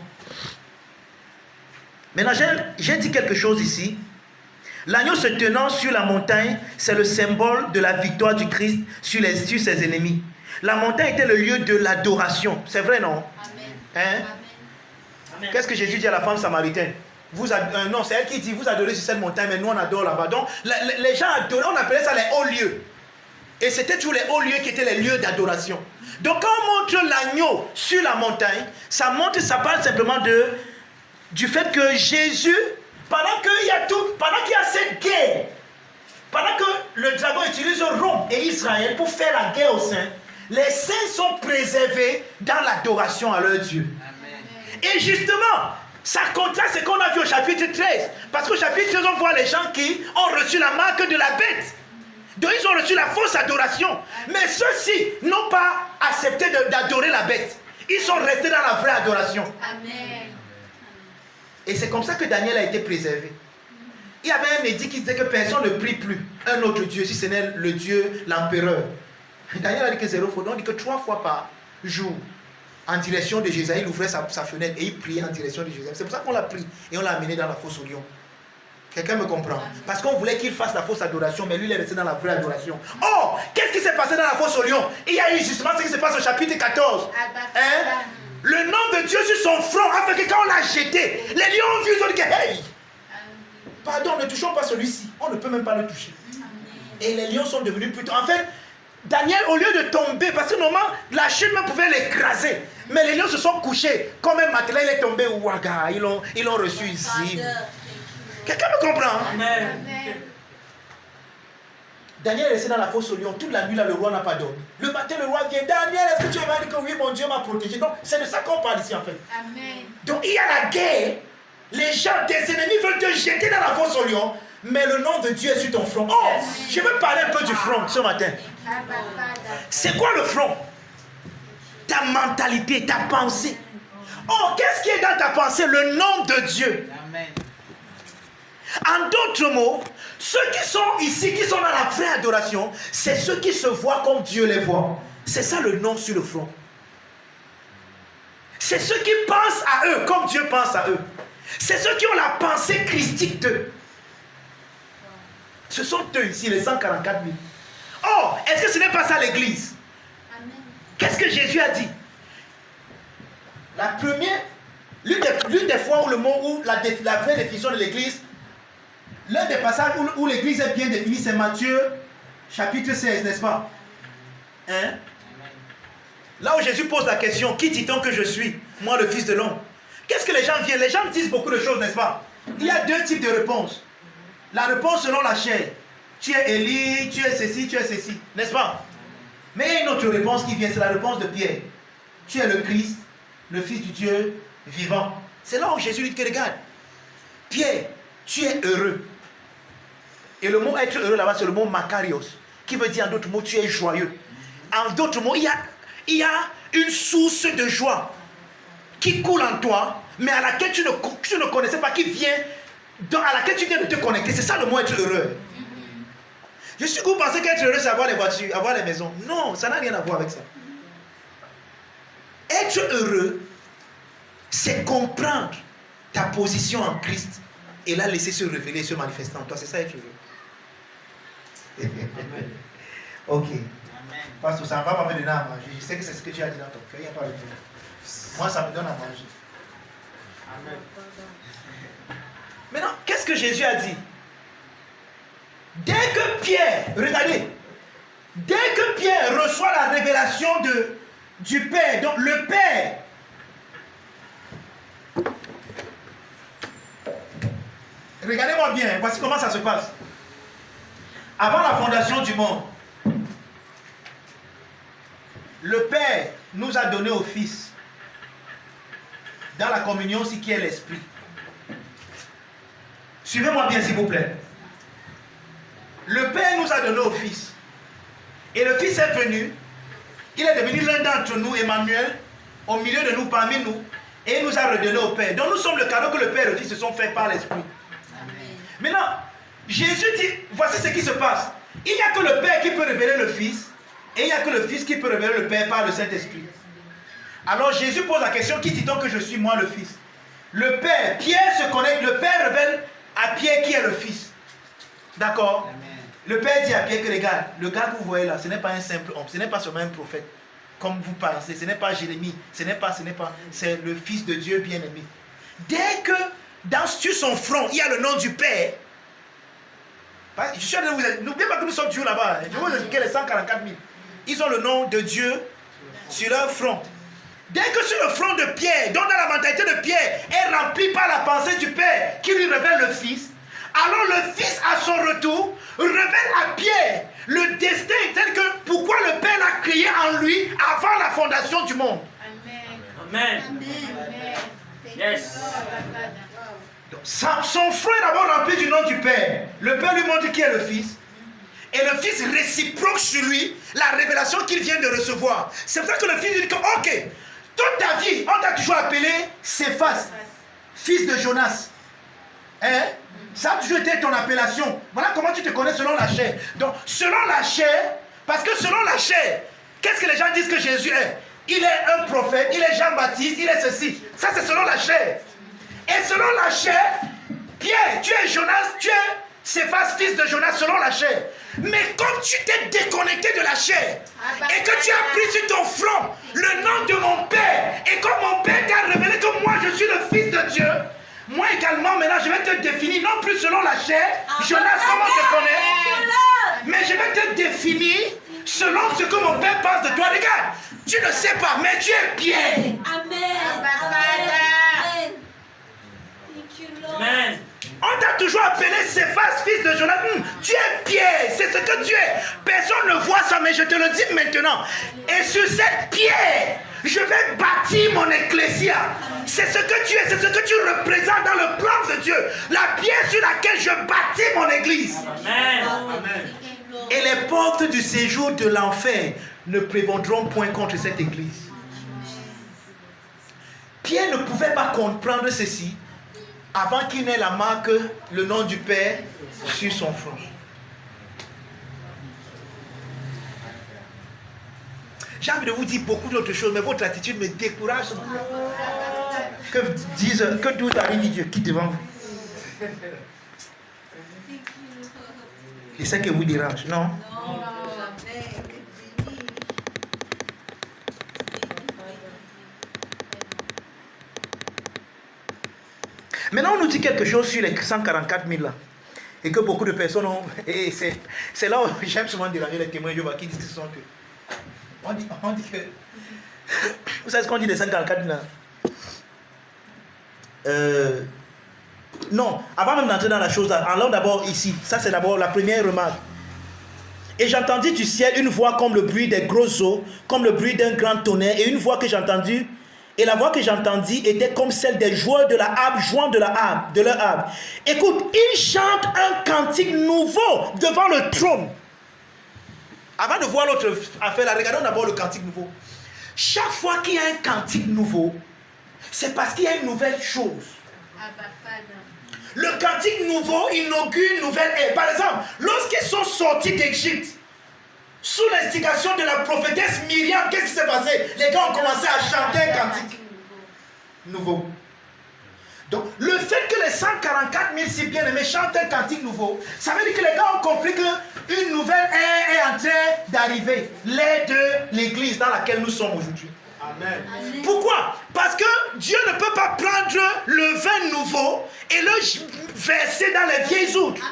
Maintenant, j'ai dit quelque chose ici. L'agneau se tenant sur la montagne, c'est le symbole de la victoire du Christ sur ses ennemis. La montagne était le lieu de l'adoration. C'est vrai, non? Amen. Hein? Qu'est-ce que Jésus dit à la femme samaritaine? Non, c'est elle qui dit, vous adorez sur cette montagne, mais nous on adore là-bas. Donc les gens adoraient, on appelait ça les hauts lieux. Et c'était toujours les hauts lieux qui étaient les lieux d'adoration. Donc quand on montre l'agneau sur la montagne, ça parle simplement du fait que Jésus, pendant qu'il y a cette guerre, pendant que le dragon utilise Rome et Israël pour faire la guerre aux saints, les saints sont préservés dans l'adoration à leur Dieu. Amen. Et justement, ça contraste ce qu'on a vu au chapitre 13. Parce qu'au chapitre 13, on voit les gens qui ont reçu la marque de la bête. Donc ils ont reçu la fausse adoration. Mais ceux-ci n'ont pas accepté d'adorer la bête. Ils sont restés dans la vraie adoration. Amen. Et c'est comme ça que Daniel a été préservé. Il y avait un édit qui disait que personne ne prie plus un autre Dieu, si ce n'est le Dieu, l'empereur. Daniel a dit que 0 faute. On dit que 3 fois par jour, en direction de Jérusalem, il ouvrait sa fenêtre et il priait en direction de Jérusalem. C'est pour ça qu'on l'a pris et on l'a amené dans la fosse au lion. Quelqu'un me comprend? Parce qu'on voulait qu'il fasse la fausse adoration, mais lui il est resté dans la vraie adoration. Oh, qu'est-ce qui s'est passé dans la fosse au lion? Il y a eu justement ce qui se passe au chapitre 14. Hein? Le nom de Dieu sur son front, afin que quand on l'a jeté, les lions ont vu, ils ont dit que hey, pardon, ne touchons pas celui-ci. On ne peut même pas le toucher. Et les lions sont devenus plutôt... En fait, Daniel, au lieu de tomber, parce que normalement, la chute même pouvait l'écraser. Mais les lions se sont couchés. Comme un matelas, il est tombé. Ouaga, ils l'ont reçu ici. Quelqu'un me comprend? Amen. Daniel est resté dans la fosse au lion. Toute la nuit, là, le roi n'a pas dormi. Le matin, le roi vient. Daniel, est-ce que tu m'as dit que oui, mon Dieu m'a protégé? Donc, c'est de ça qu'on parle ici, en fait. Amen. Donc, il y a la guerre. Les gens, tes ennemis veulent te jeter dans la fosse au lion. Mais le nom de Dieu est sur ton front. Oh, je veux parler un peu du front ce matin. C'est quoi le front? Ta mentalité, ta pensée. Oh, qu'est-ce qui est dans ta pensée? Le nom de Dieu. Amen. En d'autres mots, ceux qui sont ici, qui sont dans la vraie adoration, c'est ceux qui se voient comme Dieu les voit. C'est ça le nom sur le front. C'est ceux qui pensent à eux comme Dieu pense à eux. C'est ceux qui ont la pensée christique d'eux. Ce sont eux ici, les 144 000. Oh, est-ce que ce n'est pas ça l'église? Qu'est-ce que Jésus a dit? La première, l'une des fois où le mot, où la vraie définition de l'église, l'un des passages où l'église est bien définie, c'est Matthieu chapitre 16, n'est-ce pas? Hein? Là où Jésus pose la question, qui dit-on que je suis? Moi, le Fils de l'homme. Qu'est-ce que les gens viennent? Les gens disent beaucoup de choses, n'est-ce pas? Il y a deux types de réponses. La réponse selon la chair. Tu es Élie, tu es ceci, n'est-ce pas? Mais il y a une autre réponse qui vient, c'est la réponse de Pierre. Tu es le Christ, le Fils du Dieu vivant. C'est là où Jésus lui dit que regarde, Pierre, tu es heureux. Et le mot être heureux là-bas, c'est le mot makarios, qui veut dire en d'autres mots, tu es joyeux. En d'autres mots, il y a une source de joie qui coule en toi, mais à laquelle tu ne connaissais pas, qui vient, à laquelle tu viens de te connecter. C'est ça le mot être heureux. Je suis que vous pensez qu'être heureux, c'est avoir les voitures, avoir les maisons. Non, ça n'a rien à voir avec ça. Être heureux, c'est comprendre ta position en Christ et la laisser se révéler, se manifester en toi. C'est ça être heureux. Ok. Parce que ça ne va pas me donner à manger. Je sais que c'est ce que tu as dit dans ton cœur. Il n'y a pas de problème. Moi, ça me donne à manger. Amen. Maintenant, qu'est-ce que Jésus a dit? Dès que Pierre, regardez, dès que Pierre reçoit la révélation du Père, donc le Père, regardez-moi bien, voici comment ça se passe. Avant la fondation du monde, le Père nous a donné au Fils, dans la communion aussi qui est l'Esprit. Suivez-moi bien s'il vous plaît. Le Père nous a donné au Fils. Et le Fils est venu. Il est devenu l'un d'entre nous, Emmanuel, au milieu de nous, parmi nous. Et il nous a redonné au Père. Donc nous sommes le cadeau que le Père et le Fils se sont faits par l'Esprit. Maintenant, Jésus dit, voici ce qui se passe. Il n'y a que le Père qui peut révéler le Fils. Et il n'y a que le Fils qui peut révéler le Père par le Saint-Esprit. Alors Jésus pose la question, qui dit-on que je suis moi le Fils? Le Père, Pierre se connecte, le Père révèle à Pierre qui est le Fils. D'accord? Le Père dit à Pierre que regarde, le gars que vous voyez là, ce n'est pas un simple homme, ce n'est pas seulement un prophète, comme vous pensez, ce n'est pas Jérémie, c'est le Fils de Dieu bien-aimé. Dès que sur son front, il y a le nom du Père, je suis en train de vous dire, n'oubliez pas que nous sommes toujours là-bas, je vous expliquer les 144 000. Ils ont le nom de Dieu sur leur front. Dès que sur le front de Pierre, donc dans la mentalité de Pierre, est rempli par la pensée du Père qui lui révèle le Fils, alors le Fils à son retour révèle à Pierre le destin tel que pourquoi le Père l'a créé en lui avant la fondation du monde. Amen. Yes. Donc, son front est d'abord rempli du nom du Père. Le Père lui montre qui est le Fils. Et le Fils réciproque sur lui la révélation qu'il vient de recevoir. C'est pour ça que le Fils dit que, ok, toute ta vie, on t'a toujours appelé Céphas, fils de Jonas. Hein? Ça a toujours été ton appellation. Voilà comment tu te connais selon la chair. Donc, selon la chair, parce que selon la chair, qu'est-ce que les gens disent que Jésus est? Il est un prophète, il est Jean-Baptiste, il est ceci. Ça, c'est selon la chair. Et selon la chair, Pierre, tu es Jonas, tu es Céphas, fils de Jonas, selon la chair. Mais comme tu t'es déconnecté de la chair, et que tu as pris sur ton front le nom de mon Père, et comme mon Père t'a révélé que moi je suis le Fils de Dieu, moi également maintenant je vais te définir, non plus selon la chair, Jonas comme on te connaît, mais je vais te définir selon ce que mon Père pense de toi. Regarde, tu ne sais pas, mais tu es Pierre. Amen. Amen. On t'a toujours appelé Céphas, fils de Jonas. Tu es Pierre, c'est ce que tu es. Personne ne voit ça, mais je te le dis maintenant. Et sur cette pierre, je vais bâtir mon ecclésia. C'est ce que tu es, c'est ce que tu représentes dans le plan de Dieu. La pierre sur laquelle je bâtis mon église. Amen. Amen. Et les portes du séjour de l'enfer ne prévaudront point contre cette église. Pierre ne pouvait pas comprendre ceci avant qu'il n'ait la marque, le nom du Père sur son front. J'ai envie de vous dire beaucoup d'autres choses, mais votre attitude me décourage. Que tout arrive, Dieu quitte devant vous. C'est ça qui vous dérange, non? Maintenant, on nous dit quelque chose sur les 144 000 là. Et que beaucoup de personnes ont... Et c'est là où j'aime souvent déranger les témoins de Jéhovah qui disent que ce sont que... On dit que Vous savez ce qu'on dit des 544 là? Non, avant même d'entrer dans la chose, allons d'abord ici. Ça, c'est d'abord la première remarque. Et j'entendis du ciel une voix comme le bruit des grosses eaux, comme le bruit d'un grand tonnerre, et une voix que j'entendis. Et la voix que j'entendis était comme celle des joueurs de la harpe, jouant de leur harpe. Écoute, ils chantent un cantique nouveau devant le trône. Avant de voir l'autre affaire, là, regardons d'abord le cantique nouveau. Chaque fois qu'il y a un cantique nouveau, c'est parce qu'il y a une nouvelle chose. Le cantique nouveau inaugure une nouvelle ère. Par exemple, lorsqu'ils sont sortis d'Égypte, sous l'instigation de la prophétesse Myriam, qu'est-ce qui s'est passé? Les gars ont commencé à chanter un cantique nouveau. Donc, le fait que les 144 000 si bien-aimés chantent un cantique nouveau, ça veut dire que les gars ont compris qu'une nouvelle ère est en train d'arriver. L'ère de l'église dans laquelle nous sommes aujourd'hui. Amen. Pourquoi? Parce que Dieu ne peut pas prendre le vin nouveau et le verser dans les vieilles outres.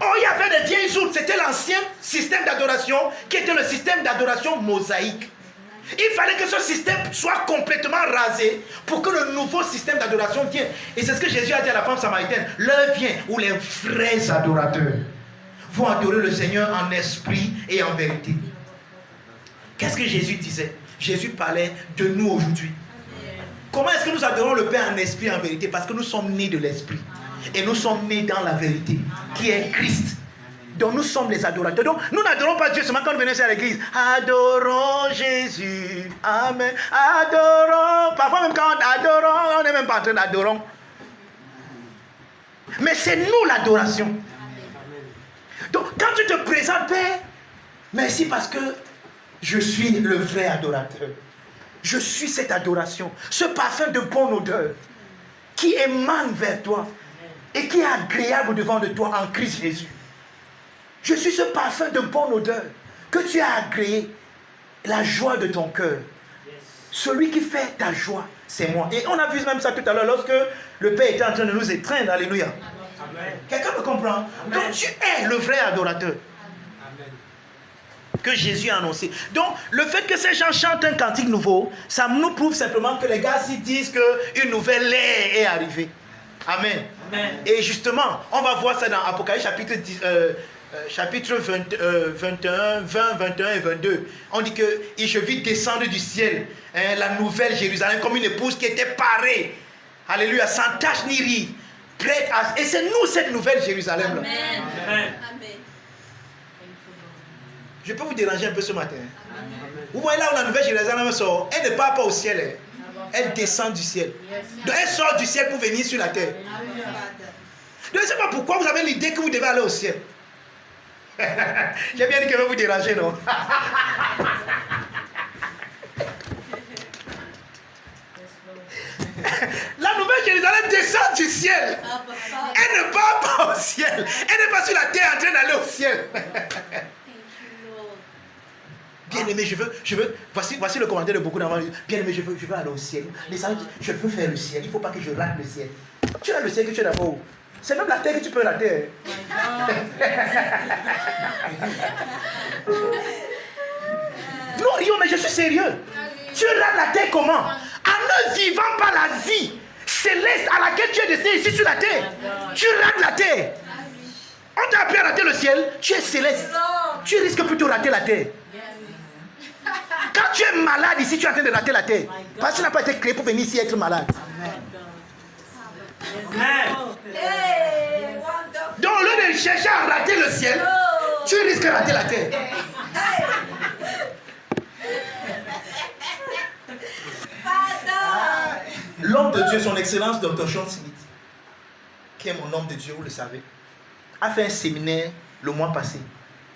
Or, il y avait des vieilles outres. C'était l'ancien système d'adoration qui était le système d'adoration mosaïque. Il fallait que ce système soit complètement rasé pour que le nouveau système d'adoration vienne. Et c'est ce que Jésus a dit à la femme samaritaine. L'heure vient où les vrais adorateurs vont adorer le Seigneur en esprit et en vérité. Qu'est-ce que Jésus disait? Jésus parlait de nous aujourd'hui. Comment est-ce que nous adorons le Père en esprit et en vérité? Parce que nous sommes nés de l'esprit. Et nous sommes nés dans la vérité, qui est Christ. Donc nous sommes les adorateurs. Donc nous n'adorons pas Dieu seulement quand nous venons à l'église. Adorons Jésus. Amen. Adorons. Parfois même quand on adorons, on n'est même pas en train d'adorer. Mais c'est nous l'adoration. Donc quand tu te présentes, Père, merci parce que je suis le vrai adorateur. Je suis cette adoration. Ce parfum de bonne odeur qui émane vers toi et qui est agréable devant de toi en Christ Jésus. Je suis ce parfum de bonne odeur que tu as agréé, la joie de ton cœur. Celui qui fait ta joie, c'est moi. Et on a vu même ça tout à l'heure lorsque le Père était en train de nous étreindre. Alléluia. Quelqu'un me comprend? Amen. Donc tu es le vrai adorateur. Amen. Que Jésus a annoncé. Donc le fait que ces gens chantent un cantique nouveau, ça nous prouve simplement que les gars s'y disent qu'une nouvelle ère est arrivée. Amen. Amen. Et justement, on va voir ça dans Apocalypse chapitre 21, 20, 21 et 22. On dit que je vis descendre du ciel la nouvelle Jérusalem comme une épouse qui était parée. Alléluia, sans tache ni ride. Prête à... Et c'est nous cette nouvelle Jérusalem. Amen. Amen. Amen. Je peux vous déranger un peu ce matin. Amen. Vous voyez là où la nouvelle Jérusalem sort, elle ne part pas au ciel. Elle descend du ciel. Donc elle sort du ciel pour venir sur la terre. Je ne sais pas pourquoi vous avez l'idée que vous devez aller au ciel. J'ai bien dit que je vais vous déranger, non? La nouvelle Jérusalem descend du ciel. Elle ne part pas au ciel. Elle n'est pas sur la terre en train d'aller au ciel. Bien aimé, je veux. Voici le commentaire de beaucoup d'enfants. Bien aimé, je veux aller au ciel. Je veux faire le ciel. Il ne faut pas que je rate le ciel. Tu as le ciel que tu es d'abord. C'est même la terre que tu peux rater. Non, Rio, mais je suis sérieux. Tu rates la terre comment? En ne vivant pas la vie céleste à laquelle tu es destiné ici sur la terre. Tu rates la terre. On t'a appris à rater le ciel, tu es céleste. Tu risques plutôt de rater la terre. Quand tu es malade ici, tu es en train de rater la terre. Parce que tu n'as pas été créé pour venir ici être malade. Donc au lieu de chercher à rater le ciel, tu risques de rater la terre. L'homme de Dieu, son excellence Dr. Sean Smith, qui est mon homme de Dieu, vous le savez, a fait un séminaire le mois passé.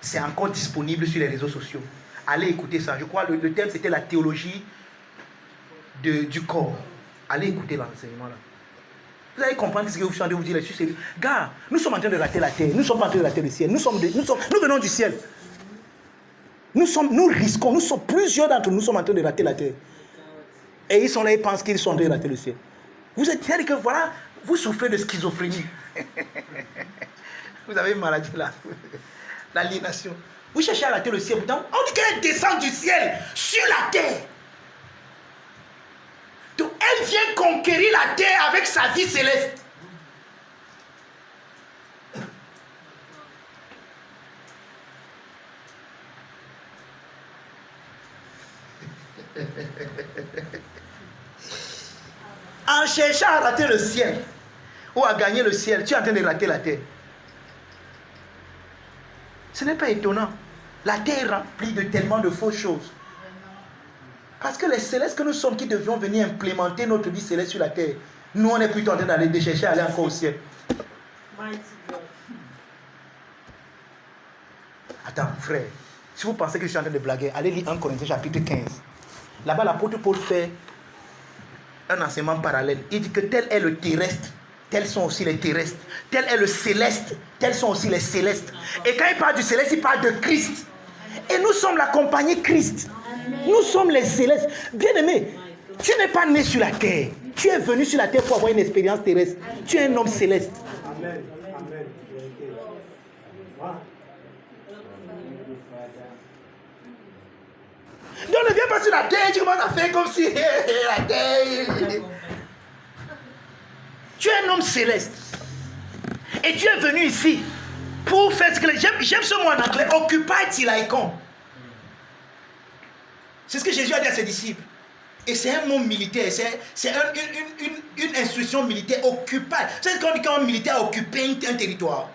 C'est encore disponible sur les réseaux sociaux. Allez écouter ça. Je crois que le thème c'était la théologie du corps. Allez écouter l'enseignement là. Vous allez comprendre ce que je suis en train de vous dire là-dessus. Gars, nous sommes en train de rater la terre. Nous sommes en train de rater le ciel. Nous venons du ciel. Nous risquons. Nous sommes plusieurs d'entre nous sommes en train de rater la terre. Et ils sont là, ils pensent qu'ils sont en train de rater le ciel. Vous êtes fiers que voilà, vous souffrez de schizophrénie. Vous avez une maladie là. L'aliénation. Vous cherchez à rater le ciel. Pourtant, on dit qu'elle descend du ciel sur la terre. il vient conquérir la terre avec sa vie céleste. En cherchant à rater le ciel ou à gagner le ciel, tu es en train de rater la terre. Ce n'est pas étonnant. La terre est remplie de tellement de fausses choses. Parce que les célestes que nous sommes qui devions venir implémenter notre vie céleste sur la terre, nous on est plutôt en train d'aller de chercher à aller encore au ciel. Attends, frère, si vous pensez que je suis en train de blaguer, allez lire 1 Corinthiens chapitre 15. Là-bas, l'apôtre Paul fait un enseignement parallèle. Il dit que tel est le terrestre, tels sont aussi les terrestres. Tel est le céleste, tels sont aussi les célestes. Et quand il parle du céleste, il parle de Christ. Et nous sommes la compagnie Christ. Nous sommes les célestes. Bien-aimé, tu n'es pas né sur la terre. Tu es venu sur la terre pour avoir une expérience terrestre. Tu es un homme céleste. Amen. Amen. Donc ne viens pas sur la terre, tu commences à faire comme si la terre. Tu es un homme céleste. Et tu es venu ici pour faire ce que... J'aime ce mot en anglais, occupy till I come. C'est ce que Jésus a dit à ses disciples. Et c'est un mot militaire, c'est une instruction militaire, occupy. C'est quand un militaire a occupé un territoire.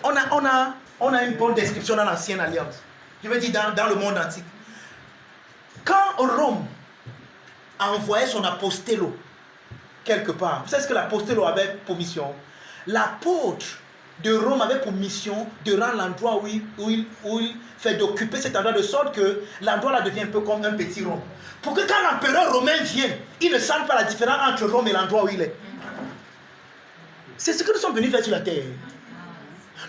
On a une bonne description dans l'Ancienne Alliance. Je veux dire dans le monde antique. Quand Rome envoyait son apostello quelque part, vous savez ce que l'apostello avait pour mission? L'apôtre de Rome avait pour mission de rendre l'endroit où il fait d'occuper cet endroit de sorte que l'endroit là devient un peu comme un petit Rome. Pour que quand l'empereur romain vienne, il ne sente pas la différence entre Rome et l'endroit où il est. C'est ce que nous sommes venus faire sur la terre.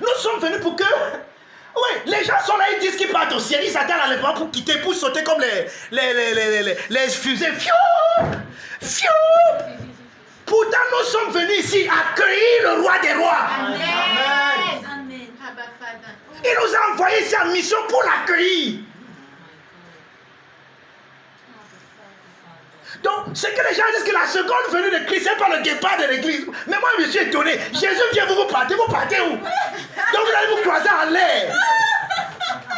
Nous sommes venus pour que... Oui, les gens sont là, ils disent qu'ils partent au ciel, ils s'attendent à l'enlèvement pour quitter, pour sauter comme les fusées. Fiou! Fiou! Pourtant, nous sommes venus ici accueillir le roi des rois. Amen. Amen. Il nous a envoyés ici en mission pour l'accueillir. Donc, c'est que les gens disent que la seconde venue de Christ, c'est pas le départ de l'église. Mais moi, je me suis étonné. Jésus vient, vous partez où? Donc, vous allez vous croiser en l'air.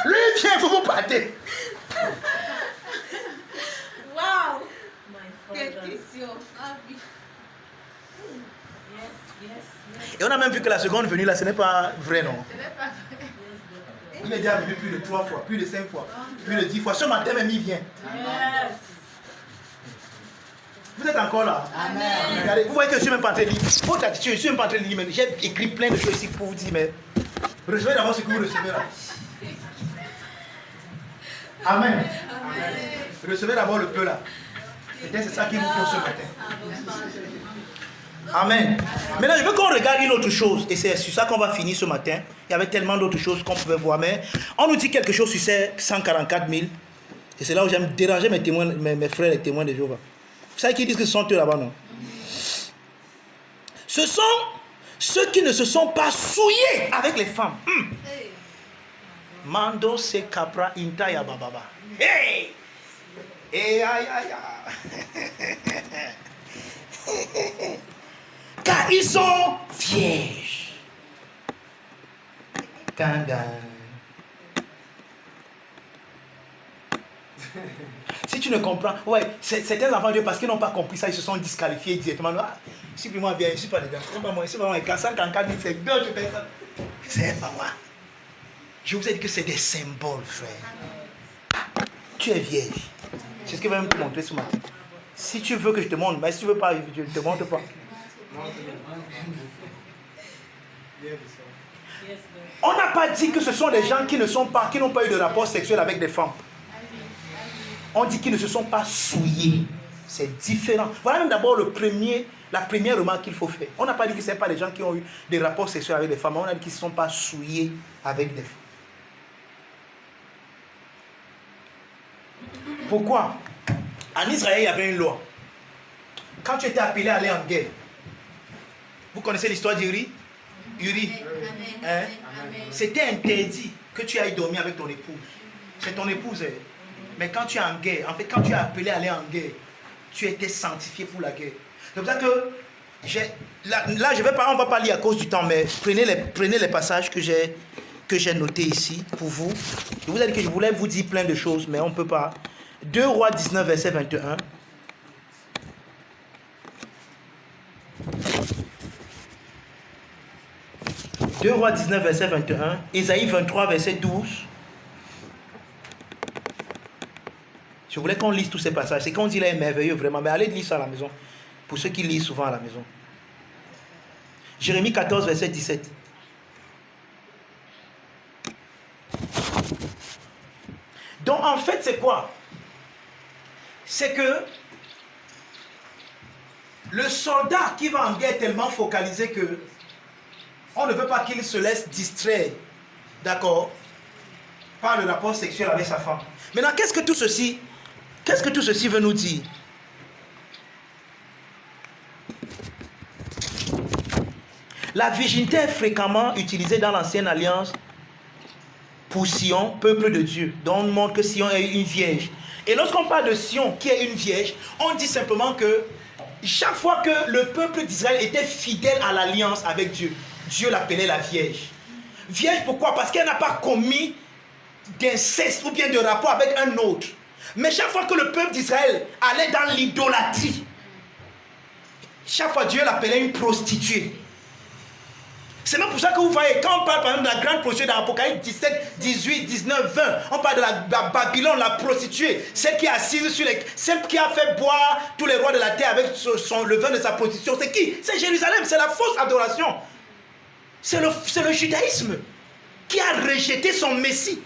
Lui vient, vous partez. Wow. Quelle question. Ah oui. Et on a même vu que la seconde venue, là, ce n'est pas vrai, non? Ce n'est pas vrai. Il est déjà venu plus de 3 fois, plus de 5 fois, plus de 10 fois. Ce matin même, il vient. Yes. Vous êtes encore là? Amen. Regardez, vous voyez que je ne suis même pas en train de lire. Votre attitude, je ne suis même pas en train de lire, mais j'ai écrit plein de choses ici pour vous dire, mais recevez d'abord ce que vous recevez là. Amen. Recevez d'abord le peu là. Peut-être c'est ça qu'il vous faut ce matin. Amen. Maintenant, je veux qu'on regarde une autre chose, et c'est sur ça qu'on va finir ce matin. Il y avait tellement d'autres choses qu'on pouvait voir, mais on nous dit quelque chose sur ces 144 000. Et c'est là où j'aime déranger mes témoins, mes frères et témoins de Jéhovah. Vous savez qui disent que ce sont eux là-bas, non? Ce sont ceux qui ne se sont pas souillés avec les femmes. Mando se capra intaya bababa. Hey! Hey, aïe, aïe, aïe. Car ils sont vierges. Si tu ne comprends, ouais, certains enfants de Dieu, parce qu'ils n'ont pas compris ça, ils se sont disqualifiés directement. Ah, si moi viens, je ne suis pas dedans. C'est pas moi, c'est pas moi. 144 000, c'est d'autres personnes. C'est pas moi. Je vous ai dit que c'est des symboles, frère. Tu es vierge. C'est ce que je vais même te montrer ce matin. Si tu veux que je te montre, mais si tu ne veux pas, je ne te montre pas. On n'a pas dit que ce sont des gens qui n'ont pas eu de rapport sexuel avec des femmes. On dit qu'ils ne se sont pas souillés. C'est différent. Voilà même d'abord la première remarque qu'il faut faire. On n'a pas dit que ce n'est pas des gens qui ont eu des rapports sexuels avec des femmes. On a dit qu'ils ne se sont pas souillés avec des femmes. Pourquoi? En Israël, il y avait une loi. Quand tu étais appelé à aller en guerre, vous connaissez l'histoire d'Uri? Uri. Hein? C'était interdit que tu ailles dormir avec ton épouse. C'est ton épouse. Mais quand tu es en guerre, en fait, quand tu es appelé à aller en guerre, tu as été sanctifié pour la guerre. C'est pour ça que là je vais pas, on ne va pas lire à cause du temps, mais prenez les passages que j'ai notés ici pour vous. Je vous ai dit que je voulais vous dire plein de choses, mais on ne peut pas. 2 Rois 19, verset 21. « 2 Rois 19, verset 21. Ésaïe 23, verset 12. Je voulais qu'on lise tous ces passages. C'est qu'on dit là est merveilleux vraiment. Mais allez lire ça à la maison. Pour ceux qui lisent souvent à la maison. Jérémie 14, verset 17. Donc en fait c'est quoi? C'est que le soldat qui va en guerre est tellement focalisé que on ne veut pas qu'il se laisse distraire, d'accord, par le rapport sexuel avec sa femme. Maintenant, qu'est-ce que tout ceci veut nous dire? La virginité est fréquemment utilisée dans l'ancienne alliance pour Sion, peuple de Dieu. Donc on montre que Sion est une vierge. Et lorsqu'on parle de Sion qui est une vierge, on dit simplement que chaque fois que le peuple d'Israël était fidèle à l'alliance avec Dieu, Dieu l'appelait la vierge. Vierge pourquoi? Parce qu'elle n'a pas commis d'inceste ou bien de rapport avec un autre. Mais chaque fois que le peuple d'Israël allait dans l'idolâtrie, chaque fois Dieu l'appelait une prostituée. C'est même pour ça que vous voyez, quand on parle par exemple de la grande prostituée dans Apocalypse 17, 18, 19, 20, on parle de la Babylone, la prostituée, celle qui est assise sur celle qui a fait boire tous les rois de la terre avec le vin de sa prostitution. C'est qui? C'est Jérusalem, c'est la fausse adoration. C'est le judaïsme qui a rejeté son Messie.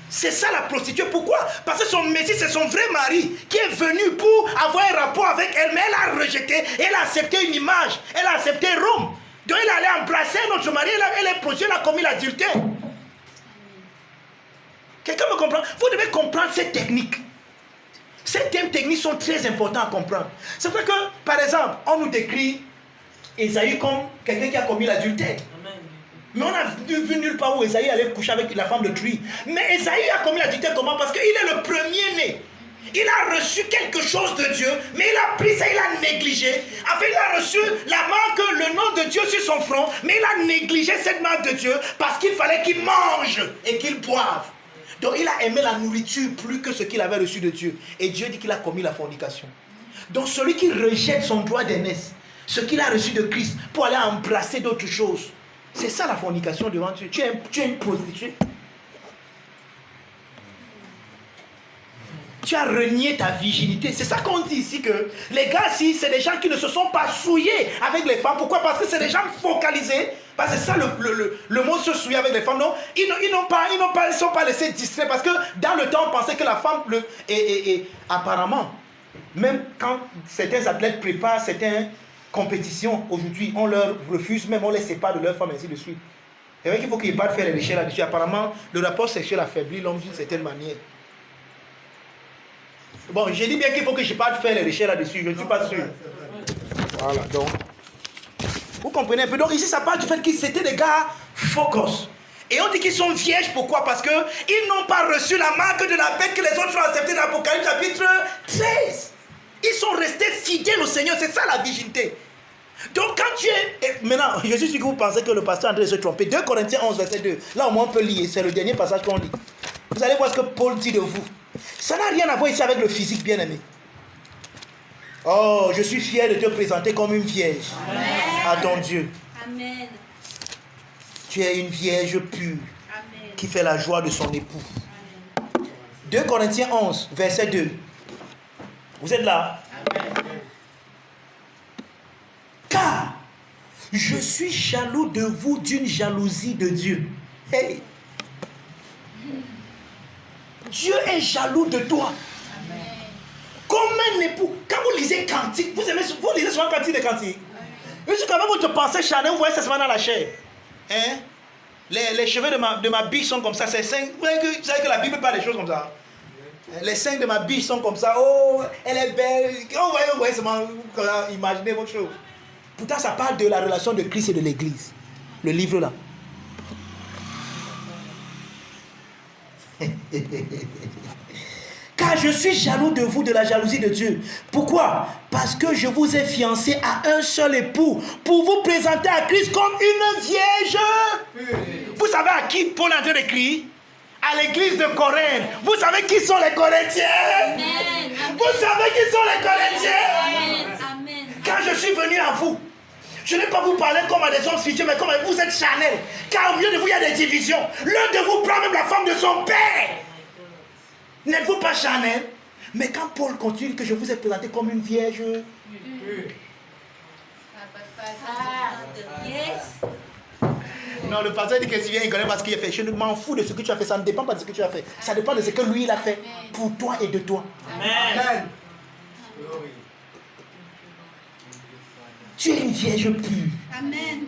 C'est ça la prostituée. Pourquoi? Parce que son Messie, c'est son vrai mari qui est venu pour avoir un rapport avec elle, mais elle a rejeté, elle a accepté une image, elle a accepté Rome. Donc elle allait embrasser notre mari, elle est prostituée, elle a commis l'adultère. Quelqu'un me comprend? Vous devez comprendre cette technique. Ces thèmes techniques sont très importants à comprendre. C'est pour ça que, par exemple, on nous décrit Ésaïe comme quelqu'un qui a commis l'adultère. Mais on n'a vu nulle part où Ésaïe allait coucher avec la femme de Trie. Mais Ésaïe a commis l'adultère comment? Parce qu'il est le premier-né. Il a reçu quelque chose de Dieu, mais il a pris ça, il a négligé. Enfin, il a reçu la marque, le nom de Dieu sur son front, mais il a négligé cette marque de Dieu parce qu'il fallait qu'il mange et qu'il boive. Donc il a aimé la nourriture plus que ce qu'il avait reçu de Dieu. Et Dieu dit qu'il a commis la fornication. Donc celui qui rejette son droit d'aînesse, ce qu'il a reçu de Christ, pour aller embrasser d'autres choses, c'est ça la fornication devant Dieu. Tu es une prostituée. Tu as renié ta virginité. C'est ça qu'on dit ici que les gars, si c'est des gens qui ne se sont pas souillés avec les femmes. Pourquoi? Parce que c'est des gens focalisés. Parce que c'est ça le mot se souiller avec les femmes. Non, ils ne sont pas laissés distraits. Parce que dans le temps, on pensait que la femme, apparemment, même quand certains athlètes préparent certaines compétitions aujourd'hui, on leur refuse, même on les sépare de leur femme, ainsi de suite. C'est vrai qu'il faut qu'ils partent faire les recherches là-dessus. Apparemment, le rapport sexuel affaiblit l'homme d'une certaine manière. Bon, j'ai dit bien qu'il faut que je parte faire les recherches là-dessus, je ne suis pas sûr. Voilà, donc. Vous comprenez un peu? Donc ici, ça parle du fait qu'ils étaient des gars focus. Et on dit qu'ils sont vierges, pourquoi? Parce qu'ils n'ont pas reçu la marque de la bête que les autres ont acceptée dans l'Apocalypse chapitre 13. Ils sont restés fidèles au Seigneur, c'est ça la virginité. Donc quand tu es... Maintenant, je suis sûr que vous pensez que le pasteur André se trompait. 2 Corinthiens 11, verset 2. Là au moins on peut lire, c'est le dernier passage qu'on lit. Vous allez voir ce que Paul dit de vous. Ça n'a rien à voir ici avec le physique, bien-aimé. Oh, je suis fier de te présenter comme une vierge. Amen. À ton Dieu. Amen. Tu es une vierge pure. Amen. Qui fait la joie de son époux. Amen. 2 Corinthiens 11, verset 2. Vous êtes là? Amen. Car je suis jaloux de vous d'une jalousie de Dieu. Hey. Dieu est jaloux de toi. Amen. Comme un époux. Quand vous lisez Cantique, vous lisez souvent Cantique de Cantique. Mais quand même vous te pensez charnel, vous voyez ça se met dans la chair. Hein? Les cheveux de ma biche sont comme ça. C'est 5. Vous savez que la Bible parle des choses comme ça. Les seins de ma biche sont comme ça. Oh, elle est belle. Vous voyez seulement, imaginez votre chose. Pourtant, ça parle de la relation de Christ et de l'Église. Le livre là. Car je suis jaloux de vous, de la jalousie de Dieu. Pourquoi? Parce que je vous ai fiancé à un seul époux pour vous présenter à Christ comme une vierge. Vous savez à qui Paul est en train d'écrire? À l'église de Corinthe. Vous savez qui sont les Corinthiens? Amen. Vous savez qui sont les Corinthiens? Amen. Amen. Quand je suis venu à vous, je n'ai pas vous parlé comme à des hommes spirituels, mais comme à vous êtes charnels. Car au milieu de vous, il y a des divisions. L'un de vous prend même la femme de son père. N'êtes-vous pas charnel? Mais quand Paul continue que je vous ai présenté comme une vierge, Yes. non, le pasteur dit que si vient, il connaît pas ce qu'il a fait. Je ne m'en fous de ce que tu as fait. Ça ne dépend pas de ce que tu as fait. Ça dépend de ce que lui, il a fait pour toi et de toi. Amen. Tu es une vierge pure. Amen.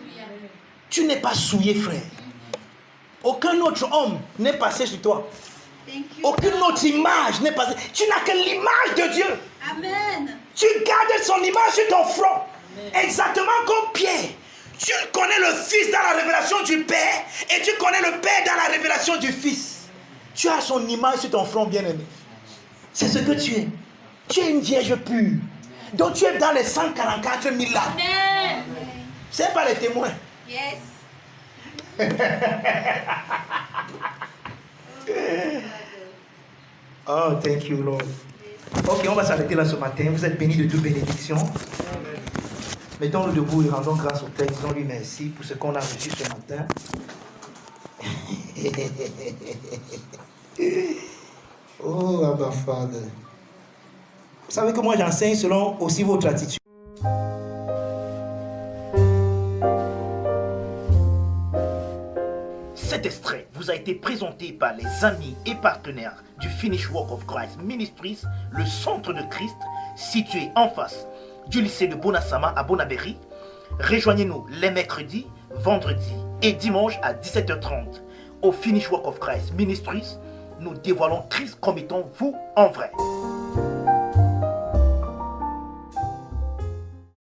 Tu n'es pas souillé, frère. Aucun autre homme n'est passé sur toi. Thank you. Aucune autre image n'est passée. Tu n'as que l'image de Dieu. Amen. Tu gardes son image sur ton front. Exactement comme Pierre. Tu connais le Fils dans la révélation du Père et tu connais le Père dans la révélation du Fils. Tu as son image sur ton front, bien-aimé. C'est ce que tu es. Tu es une vierge pure. Donc tu es dans les 144 000 là. Amen. Ce n'est pas les témoins. Yes. Oh, thank you, Lord. Ok, on va s'arrêter là ce matin. Vous êtes bénis de toute bénédiction. Mettons-nous debout et rendons grâce au Père. Disons-lui merci pour ce qu'on a reçu ce matin. Oh, Abba Father. Vous savez que moi j'enseigne selon aussi votre attitude. Cet extrait vous a été présenté par les amis et partenaires du Finish Work of Christ Ministries, le centre de Christ, situé en face du lycée de Bonasama à Bonabéry. Rejoignez-nous les mercredis, vendredis et dimanches à 17h30 au Finish Work of Christ Ministries. Nous dévoilons Christ comme étant vous en vrai.